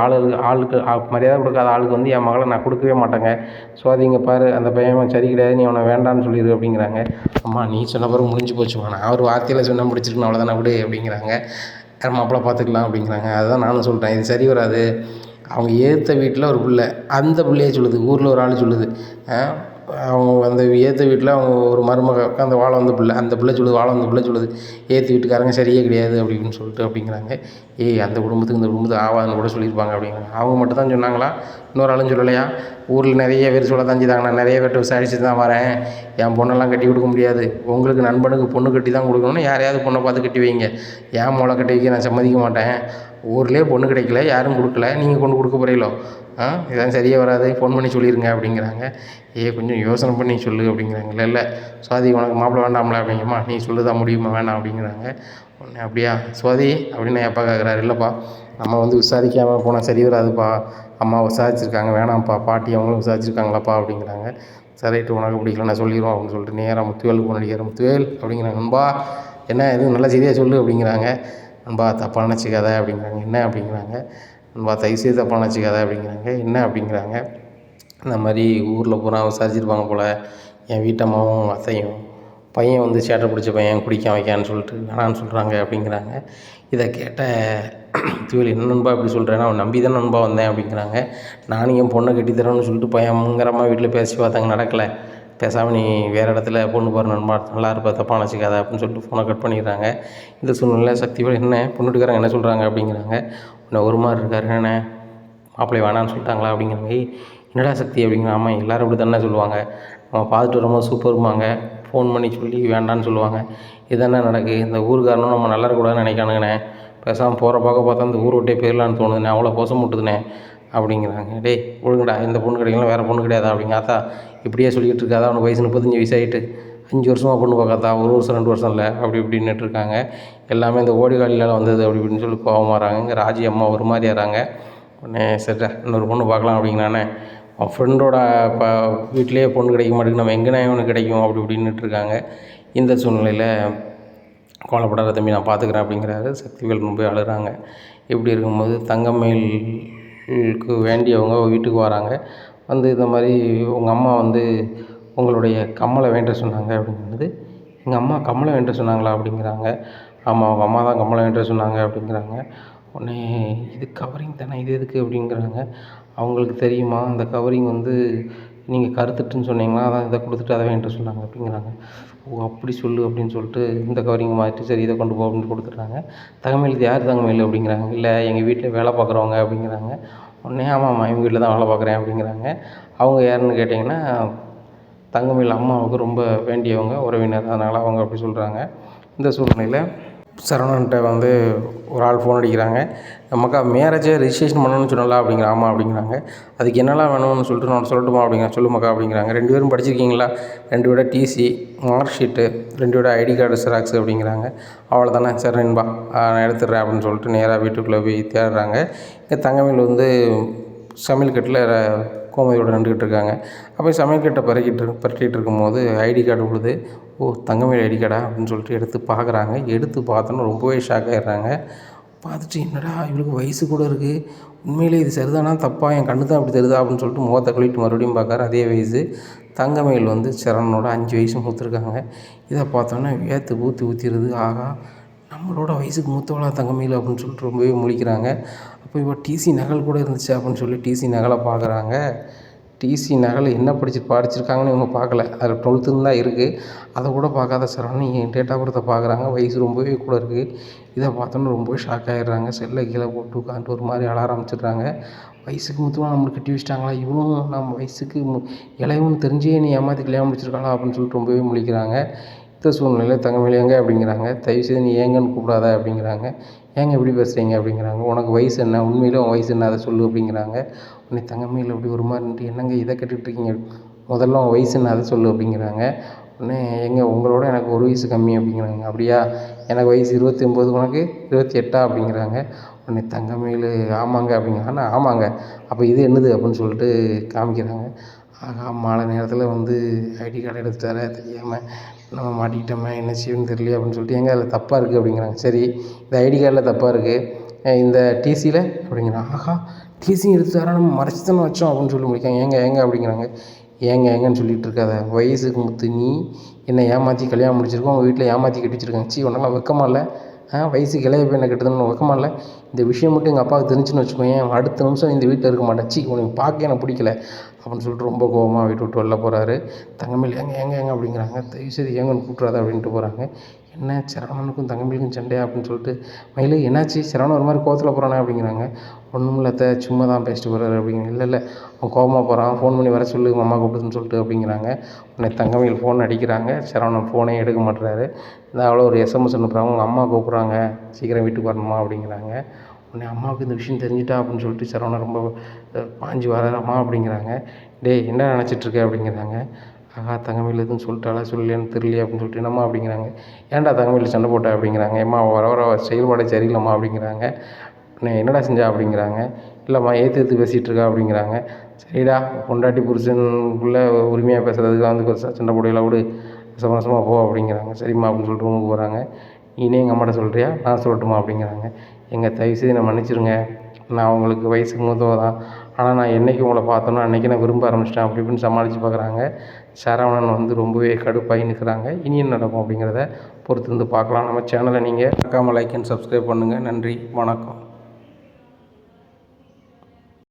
ஆளுக்கு மரியாதை கொடுக்காத ஆளுக்கு வந்து என் மகளை நான் கொடுக்கவே மாட்டேங்க. சுவாதிங்க பாரு அந்த பையன் சரி கிடையாது, நீ அவனை வேண்டான்னு சொல்லிடு அப்படிங்கிறாங்க. அம்மா நீ சொன்ன பிறகு முடிஞ்சு போச்சுமா, நான் ஒரு வார்த்தையில் சொன்னால் முடிச்சிருக்கணும் அவ்வளோதானே விடு அப்படிங்கிறாங்க. மாப்பிள்ளை பார்த்துக்கலாம் அப்படிங்கிறாங்க. அதுதான் நானும் சொல்கிறேன், இது சரி வராது. அவங்க ஏற்ற வீட்டில் ஒரு பிள்ளை, அந்த பிள்ளையே சொல்லுது, ஊரில் ஒரு ஆள் சொல்லுது. அவங்க அந்த ஏற்ற வீட்டில் அவங்க ஒரு மருமக அந்த வாழ வந்த பிள்ளை, அந்த பிள்ளை சொல்லுது, வாழ வந்த பிள்ளை சொல்லுது, ஏற்ற வீட்டுக்காரங்க சரியே கிடையாது அப்படின்னு சொல்லிட்டு அப்படிங்கிறாங்க. அந்த குடும்பத்துக்கு இந்த குடும்பத்துக்கு ஆகாதுன்னு கூட சொல்லியிருப்பாங்க அப்படிங்கிறாங்க. அவங்க மட்டும் தான் சொன்னாங்களா? இன்னொரு ஆளும் சொல்லலையா? ஊரில் நிறைய பேர் சொல்ல தான் செய்தாங்க. நான் நிறைய பேர்ட்ட விசாரிச்சு தான் வரேன். என் பொண்ணெல்லாம் கட்டி கொடுக்க முடியாது. உங்களுக்கு நண்பனுக்கு பொண்ணு கட்டி தான் கொடுக்கணும்னு யாரையாவது பொண்ணை பார்த்து கட்டி வைங்க. என் மொளை கட்டி வைக்க நான் சம்மதிக்க மாட்டேன். ஊர்லேயே பொண்ணு கிடைக்கல, யாரும் கொடுக்கல, நீங்கள் கொண்டு கொடுக்க போகிறீங்களோ? இதான் சரியாக வராது, ஃபோன் பண்ணி சொல்லிடுங்க அப்படிங்கிறாங்க. கொஞ்சம் யோசனை பண்ணி சொல்லு அப்படிங்கிறாங்க. இல்லை சுவாதி உனக்கு மாப்பிள்ளை வேண்டாம்ல அப்படிங்கம்மா, நீ சொல்லுதான் முடியுமா வேண்டாம் அப்படிங்கிறாங்க. உடனே அப்படியா சுவாதி அப்படின்னு என் அப்பா கேட்குறாரு. இல்லைப்பா நம்ம வந்து விசாரிக்காமல் போனால் சரி வராதுப்பா, அம்மா விசாரிச்சிருக்காங்க வேணாம்ப்பா, பாட்டி அவங்களும் விசாரிச்சிருக்காங்களாப்பா அப்படிங்கிறாங்க. சரிட்டு உனக்கு பிடிக்கல நான் சொல்லிடுவோம் அப்படின்னு சொல்லிட்டு நேராக முத்துவேலுக்கு ஃபோன் அடிக்கிறார். முத்துவேல் அப்படிங்கிறாங்க. நண்பா என்ன எதுவும் நல்ல செய்தியாக சொல்லு அப்படிங்கிறாங்க. நண்பா தப்பாக நினச்சிக்காத அப்படிங்கிறாங்க. என்ன அப்படிங்கிறாங்க. நண்பா தயவுசெய்து தப்பாக நினச்சிக்காத அப்படிங்கிறாங்க. என்ன அப்படிங்கிறாங்க. இந்த மாதிரி ஊரில் பூரா விசாரிச்சிருப்பாங்க போல், என் வீட்டம்மாவும் அத்தையும் பையன் வந்து சேட்டை பிடிச்ச பையன் குடிக்க வைக்கான்னு சொல்லிட்டு வேணான்னு சொல்கிறாங்க அப்படிங்கிறாங்க. இதை கேட்ட துவேல் என்ன நண்பா இப்படி சொல்கிறேன்னா, அவன் நம்பி தான் நண்பா வந்தேன் அப்படிங்கிறாங்க. நானும் என் பொண்ணை கட்டித்தரேன்னு சொல்லிட்டு பயங்கரமாக வீட்டில் பேசி பார்த்தாங்க, நடக்கலை. பேசாமல் நீ வேறு இடத்துல பொண்ணு பாரு நண்பா, நல்லா இருப்ப, தப்பாக நினச்சிக்காத அப்படின்னு சொல்லிட்டு ஃபோனை கட் பண்ணிடுறாங்க. இந்த சூழ்நிலையில் சக்திவேல் என்ன பொண்ணுட்டுக்காரங்க என்ன சொல்கிறாங்க அப்படிங்கிறாங்க. உன்னை ஒரு மாதிரி இருக்காரு என்ன மாப்பிள்ளை வேணான்னு சொல்லிட்டாங்களா அப்படிங்கிறாங்க. என்னடா சக்தி அப்படிங்கிறாங்க. ஆமாம் எல்லோரும் இப்படி தானே சொல்லுவாங்க, நம்ம பார்த்துட்டு வரும்போது சூப்பருமாங்க, ஃபோன் பண்ணி சொல்லி வேண்டான்னு சொல்லுவாங்க. இதுதானே நடக்குது. இந்த ஊருக்காரனும் நம்ம நல்லா இருக்கக்கூடாதுன்னு நினைக்கானுங்கண்ணே. பேசாமல் போகிற பார்த்தா இந்த ஊர் விட்டே போயிடலான்னு தோணுதுண்ணே, அவ்வளோ கோசம் முட்டுதுண்ணே அப்படிங்கிறாங்க. டேய் ஒழுங்குடா, இந்த பொண்ணு கிடைக்கலாம் வேறு பொண்ணு கிடையாதா அப்படிங்க. ஆத்தா இப்படியே சொல்லிக்கிட்டு இருக்காதா, அவனுக்கு வயசு 35 வயசு ஆகிட்டு 5 வருஷமாக பொண்ணு பார்க்காதா, 1 வருஷம் 2 வருஷம் இல்லை அப்படி இப்படின்னுட்டு இருக்காங்க. எல்லாமே இந்த ஓடிகாலியில் வந்தது அப்படி இப்படின்னு சொல்லி கோவம் வராங்க. இங்கே ராஜி அம்மா ஒரு மாதிரி ஆகிறாங்க. உடனே சரிடா இன்னொரு பொண்ணு பார்க்கலாம் அப்படிங்கிறானே. அவன் ஃப்ரெண்டோட வீட்டிலேயே பொண்ணு கிடைக்க மாட்டேங்குது, நம்ம எங்கேனா இவனுக்கு கிடைக்கும் அப்படி இப்படின்னுட்டு இருக்காங்க. இந்த சூழ்நிலையில் கோலப்படாத தம்பி நான் பார்த்துக்கிறேன் அப்படிங்கிறாரு. சக்திவேல் ரொம்ப அழுகிறாங்க. இப்படி இருக்கும்போது தங்கமயிலுக்கு வேண்டியவங்க வீட்டுக்கு வராங்க. வந்து இந்த மாதிரி உங்கள் அம்மா வந்து உங்களுடைய கம்மலை வேண்ட சொன்னாங்க அப்படிங்கிறது. எங்கள் அம்மா கம்மலை வேண்ட சொன்னாங்களா அப்படிங்கிறாங்க. ஆமாம் அவங்க அம்மா தான் கம்மலை வேண்ட சொன்னாங்க அப்படிங்கிறாங்க. உடனே இது கவரிங் தானே, இது எதுக்கு அப்படிங்கிறாங்க. அவங்களுக்கு தெரியுமா அந்த கவரிங் வந்து நீங்கள் கருத்துட்டுன்னு சொன்னீங்களா, அதான் இதை கொடுத்துட்டு அதை வாங்கிட்டு சொன்னாங்க அப்படிங்கிறாங்க. ஓ அப்படி சொல்லு அப்படின்னு சொல்லிட்டு இந்த கவரிங் மாற்றிட்டு சரி இதை கொண்டு போ அப்படின்னு கொடுத்துட்றாங்க. தங்கமயில் இது யார் தங்கமயில் அப்படிங்கிறாங்க. இல்லை எங்கள் வீட்டில் வேலை பார்க்குறவங்க அப்படிங்கிறாங்க. உடனே ஆமாம்மா எங்கள் வீட்டில் தான் வேலை பார்க்குறேன் அப்படிங்கிறாங்க. அவங்க யாருன்னு கேட்டிங்கன்னா தங்கமயில் அம்மாவுக்கு ரொம்ப வேண்டியவங்க, உறவினர். அதனால் அவங்க அப்படி சொல்கிறாங்க. இந்த சூழ்நிலையில் சரவணன்கிட்ட வந்து ஒரு ஆள் ஃபோன் அடிக்கிறாங்க. நமக்கா மேரேஜை ரிஜிஸ்ட்ரேஷன் பண்ணணும்னு சொன்னல அப்படிங்கிற. ஆமாம் அப்படிங்கிறாங்க. அதுக்கு என்னெல்லாம் வேணும்னு சொல்லிட்டு நான் சொல்லட்டுமா அப்படிங்கிற. சொல்லுமாக்கா அப்படிங்கிறாங்க. 2 பேரும் படிச்சிருக்கீங்களா? 2 விட டிசி, மார்க் ஷீட்டு, 2 விட ஐடி கார்டு ஜெராக்ஸ் அப்படிங்கிறாங்க. அவ்வளோ தானே, சரி நண்பா நான் எடுத்துடுறேன் அப்படின்னு சொல்லிட்டு நேராக வீட்டுக்குள்ளே போய் தேடுறாங்க. இங்கே தங்கமயில் வந்து சமையல் கட்டில் கோமதியோடு நின்றுக்கிட்டு இருக்காங்க. அப்போ சமையல் கட்டை பரட்டிகிட்டு இருக்கும்போது ஐடி கார்டு விழுது. ஓ தங்கமயில் ஐடி கார்டா அப்படின்னு சொல்லிட்டு எடுத்து பார்க்குறாங்க. எடுத்து பார்த்தோன்னா ரொம்பவே ஷாக் ஆகிடுறாங்க. பார்த்துட்டு என்னடா இவளுக்கு வயசு கூட இருக்குது, உண்மையிலே இது சரிதானா தப்பா, என் கண்ணு தான் அப்படி தெரியுதா அப்படின்னு சொல்லிட்டு முகத்தை கழுவிட்டு மறுபடியும் பார்க்குறாரு. அதே வயசு. தங்கமயில் வந்து சரவணனோட 5 வயசு மூத்திருக்காங்க. இதை பார்த்தோன்னா வேத்து ஊற்றிடுது. ஆகா நம்மளோட வயசுக்கு மூத்தவளா தங்கமயில் அப்படின்னு சொல்லிட்டு ரொம்பவே முழிக்கிறாங்க. அப்போ இவள் டிசி நகல் கூட இருந்துச்சு அப்படின்னு சொல்லி டிசி நகலை பார்க்குறாங்க. டிசி நகல் என்ன படிச்சிருக்காங்கன்னு இவங்க பார்க்கல. அதில் 12th தான் இருக்குது. அதை கூட பார்க்காத சரவணன் என் டேட் ஆஃப் பர்த்தை பார்க்குறாங்க. வயசு ரொம்பவே கூட இருக்குது. இதை பார்த்தோன்னா ரொம்பவே ஷாக் ஆகிடுறாங்க. செல்லை கீழே போட்டு உட்காந்துட்டு ஒரு மாதிரி அழ ஆரம்பிச்சிடுறாங்க. வயசுக்கு மூத்தமாக நம்மளுக்கு கட்டி வச்சிட்டாங்களா, இவனும் நம்ம வயசுக்கு இளையவனு தெரிஞ்சே நீ ஏமாற்றி கல்யாணம் முடிச்சிருக்காளா அப்படின்னு சொல்லிட்டு ரொம்பவே முழிக்கிறாங்க. இந்த சூழ்நிலையில் தங்கமயில் ஏங்க அப்படிங்கிறாங்க. தயவுசெய்து நீ ஏங்கன்னு கூப்பிடாத அப்படிங்கிறாங்க. ஏங்க எப்படி பேசுகிறீங்க அப்படிங்கிறாங்க. உனக்கு வயசு என்ன, உண்மையிலே உன் வயசு என்ன அதை சொல்லு அப்படிங்கிறாங்க. உடனே தங்கமயில் அப்படி ஒரு மாதிரி நின்று என்னங்க இதை கேட்டுட்ருக்கீங்க, முதல்ல உன் வயசு என்ன அதை சொல்லு அப்படிங்கிறாங்க. உடனே எங்க உங்களோட எனக்கு 1 வயசு கம்மி அப்படிங்கிறாங்க. அப்படியா, எனக்கு வயசு 29, உனக்கு 28 அப்படிங்கிறாங்க. உடனே தங்கமயில் ஆமாங்க அப்படிங்கிறாங்க. ஆமாங்க, அப்போ இது என்னது அப்படின்னு சொல்லிட்டு காமிக்கிறாங்க. ஆகா மாலை நேரத்தில் வந்து ஐடி கார்டு எடுத்துட்டார தெரியாமல் நம்ம மாட்டிக்கிட்டோமே, என்ன செய்யணும்னு தெரியலையே அப்படின்னு சொல்லிட்டு ஏங்க அதில் தப்பாக இருக்குது அப்படிங்கிறாங்க. சரி இந்த ஐடி கார்டில் தப்பாக இருக்குது, இந்த டிசியில் அப்படிங்கிறாங்க. ஆகா டிசியும் எடுத்துட்டாரா, நம்ம மறைச்சி தானே வச்சோம் அப்படின்னு சொல்லி முடிக்காங்க. ஏங்க அப்படிங்கிறாங்க. ஏங்கன்னு சொல்லிகிட்டு இருக்காத, வயசுக்கு முத்து நீ என்னை ஏமாற்றி கல்யாணம் முடிச்சிருக்கோம், உங்கள் வீட்டில் ஏமாற்றி கட்டி வச்சுருக்காங்க. சி உன்னெல்லாம் வெக்கமா இல்லை, வயசுக்கு இளைய பையனை கட்டுதுன்னு வெக்கமா இல்லை? இந்த விஷயம் மட்டும் எங்கள் அப்பாவுக்கு தெரிஞ்சுன்னு வச்சுக்கோங்க, அடுத்த நிமிஷம் இந்த வீட்டில் இருக்க மாட்டேன். சி உனக்கு பார்க்க எனக்கு பிடிக்கல அப்படின்னு சொல்லிட்டு ரொம்ப கோபமாக வீட்டு விட்டு வெளில போகிறாரு. தங்கமயில் ஏங்க அப்படிங்கிறாங்க. தயவுசெய்து ஏங்கன்னு கூப்பிட்றாத அப்படின்ட்டு போகிறாங்க. என்ன சரவணனுக்கும் தங்கமயிலுக்கும் சண்டையா அப்படின்னு சொல்லிட்டு மயில் என்னாச்சு, சரவணன் ஒரு மாதிரி கோவத்தில் போகிறானே அப்படிங்கிறாங்க. ஒன்றும் இல்லை சும்மா தான் பேசிட்டு போகிறாரு அப்படிங்கிற. இல்லை அவன் கோபமாக போகிறான், ஃபோன் பண்ணி வர சொல்லு அம்மா கூப்பிடுதுன்னு சொல்லிட்டு அப்படிங்கிறாங்க. உடனே தங்கமயில் ஃபோன் அடிக்கிறாங்க. சரவணன் ஃபோனே எடுக்க மாட்டுறாரு. இந்த அவ்வளோ ஒரு எஸ்எம்எஸ் அனுப்புகிறாங்க, உங்கள் அம்மா கூப்பிட்றாங்க சீக்கிரம் வீட்டுக்கு வரணுமா அப்படிங்கிறாங்க. உடனே அம்மாவுக்கு இந்த விஷயம் தெரிஞ்சிட்டா அப்படின்னு சொல்லிட்டு சரவணன் ரொம்ப பாஞ்சு வராரு. அம்மா அப்படிங்கிறாங்க. டேய் என்ன நினச்சிட்ருக்க அப்படிங்கிறாங்க. ஆகா தங்கமயில் எதுவும் சொல்லிட்டாளா சொல்லலையான்னு தெரியலையே அப்படின்னு சொல்லிட்டு என்னம்மா அப்படிங்கிறாங்க. ஏன்டா தங்கமயில் சண்டை போட்ட அப்படிங்கிறாங்க. ஏம்மா வர செயல்பாடே சரியில்லைம்மா அப்படிங்கிறாங்க. என்னடா செஞ்சா அப்படிங்கிறாங்க. இல்லைம்மா ஏற்று பேசிகிட்டு இருக்கா அப்படிங்கிறாங்க. சரிடா பொண்டாட்டி புருஷனுக்குள்ளே உரிமையாக பேசுகிறதுக்கு வந்து சண்டை போடையில விடு, சமரசமாக போ அப்படிங்கிறாங்க. சரிம்மா அப்படின்னு சொல்லிட்டு ரூமுக்கு போகிறாங்க. நீனே எங்கள் அம்மாட்ட சொல்கிறியா, நான் சொல்லட்டுமா அப்படிங்கிறாங்க. தயவுசெய்து என்னை மன்னிச்சிருங்க, நான் உங்களுக்கு வயசுக்கு மூத்தவ தான், ஆனால் நான் என்றைக்கு உங்களை பார்த்தோன்னோ அன்றைக்கி நான் விரும்ப ஆரம்பிச்சிட்டேன் அப்படி இப்படின்னு சமாளித்து பார்க்குறாங்க. சரவணன் வந்து ரொம்பவே கடுப்பாகி நிற்கிறாங்க. இனி என்ன நடக்கும் அப்படிங்கிறத பொறுத்து இருந்து பார்க்கலாம். நம்ம சேனலை நீங்கள் மறக்காமல் லைக் அண்ட் சப்ஸ்கிரைப் பண்ணுங்கள். நன்றி, வணக்கம்.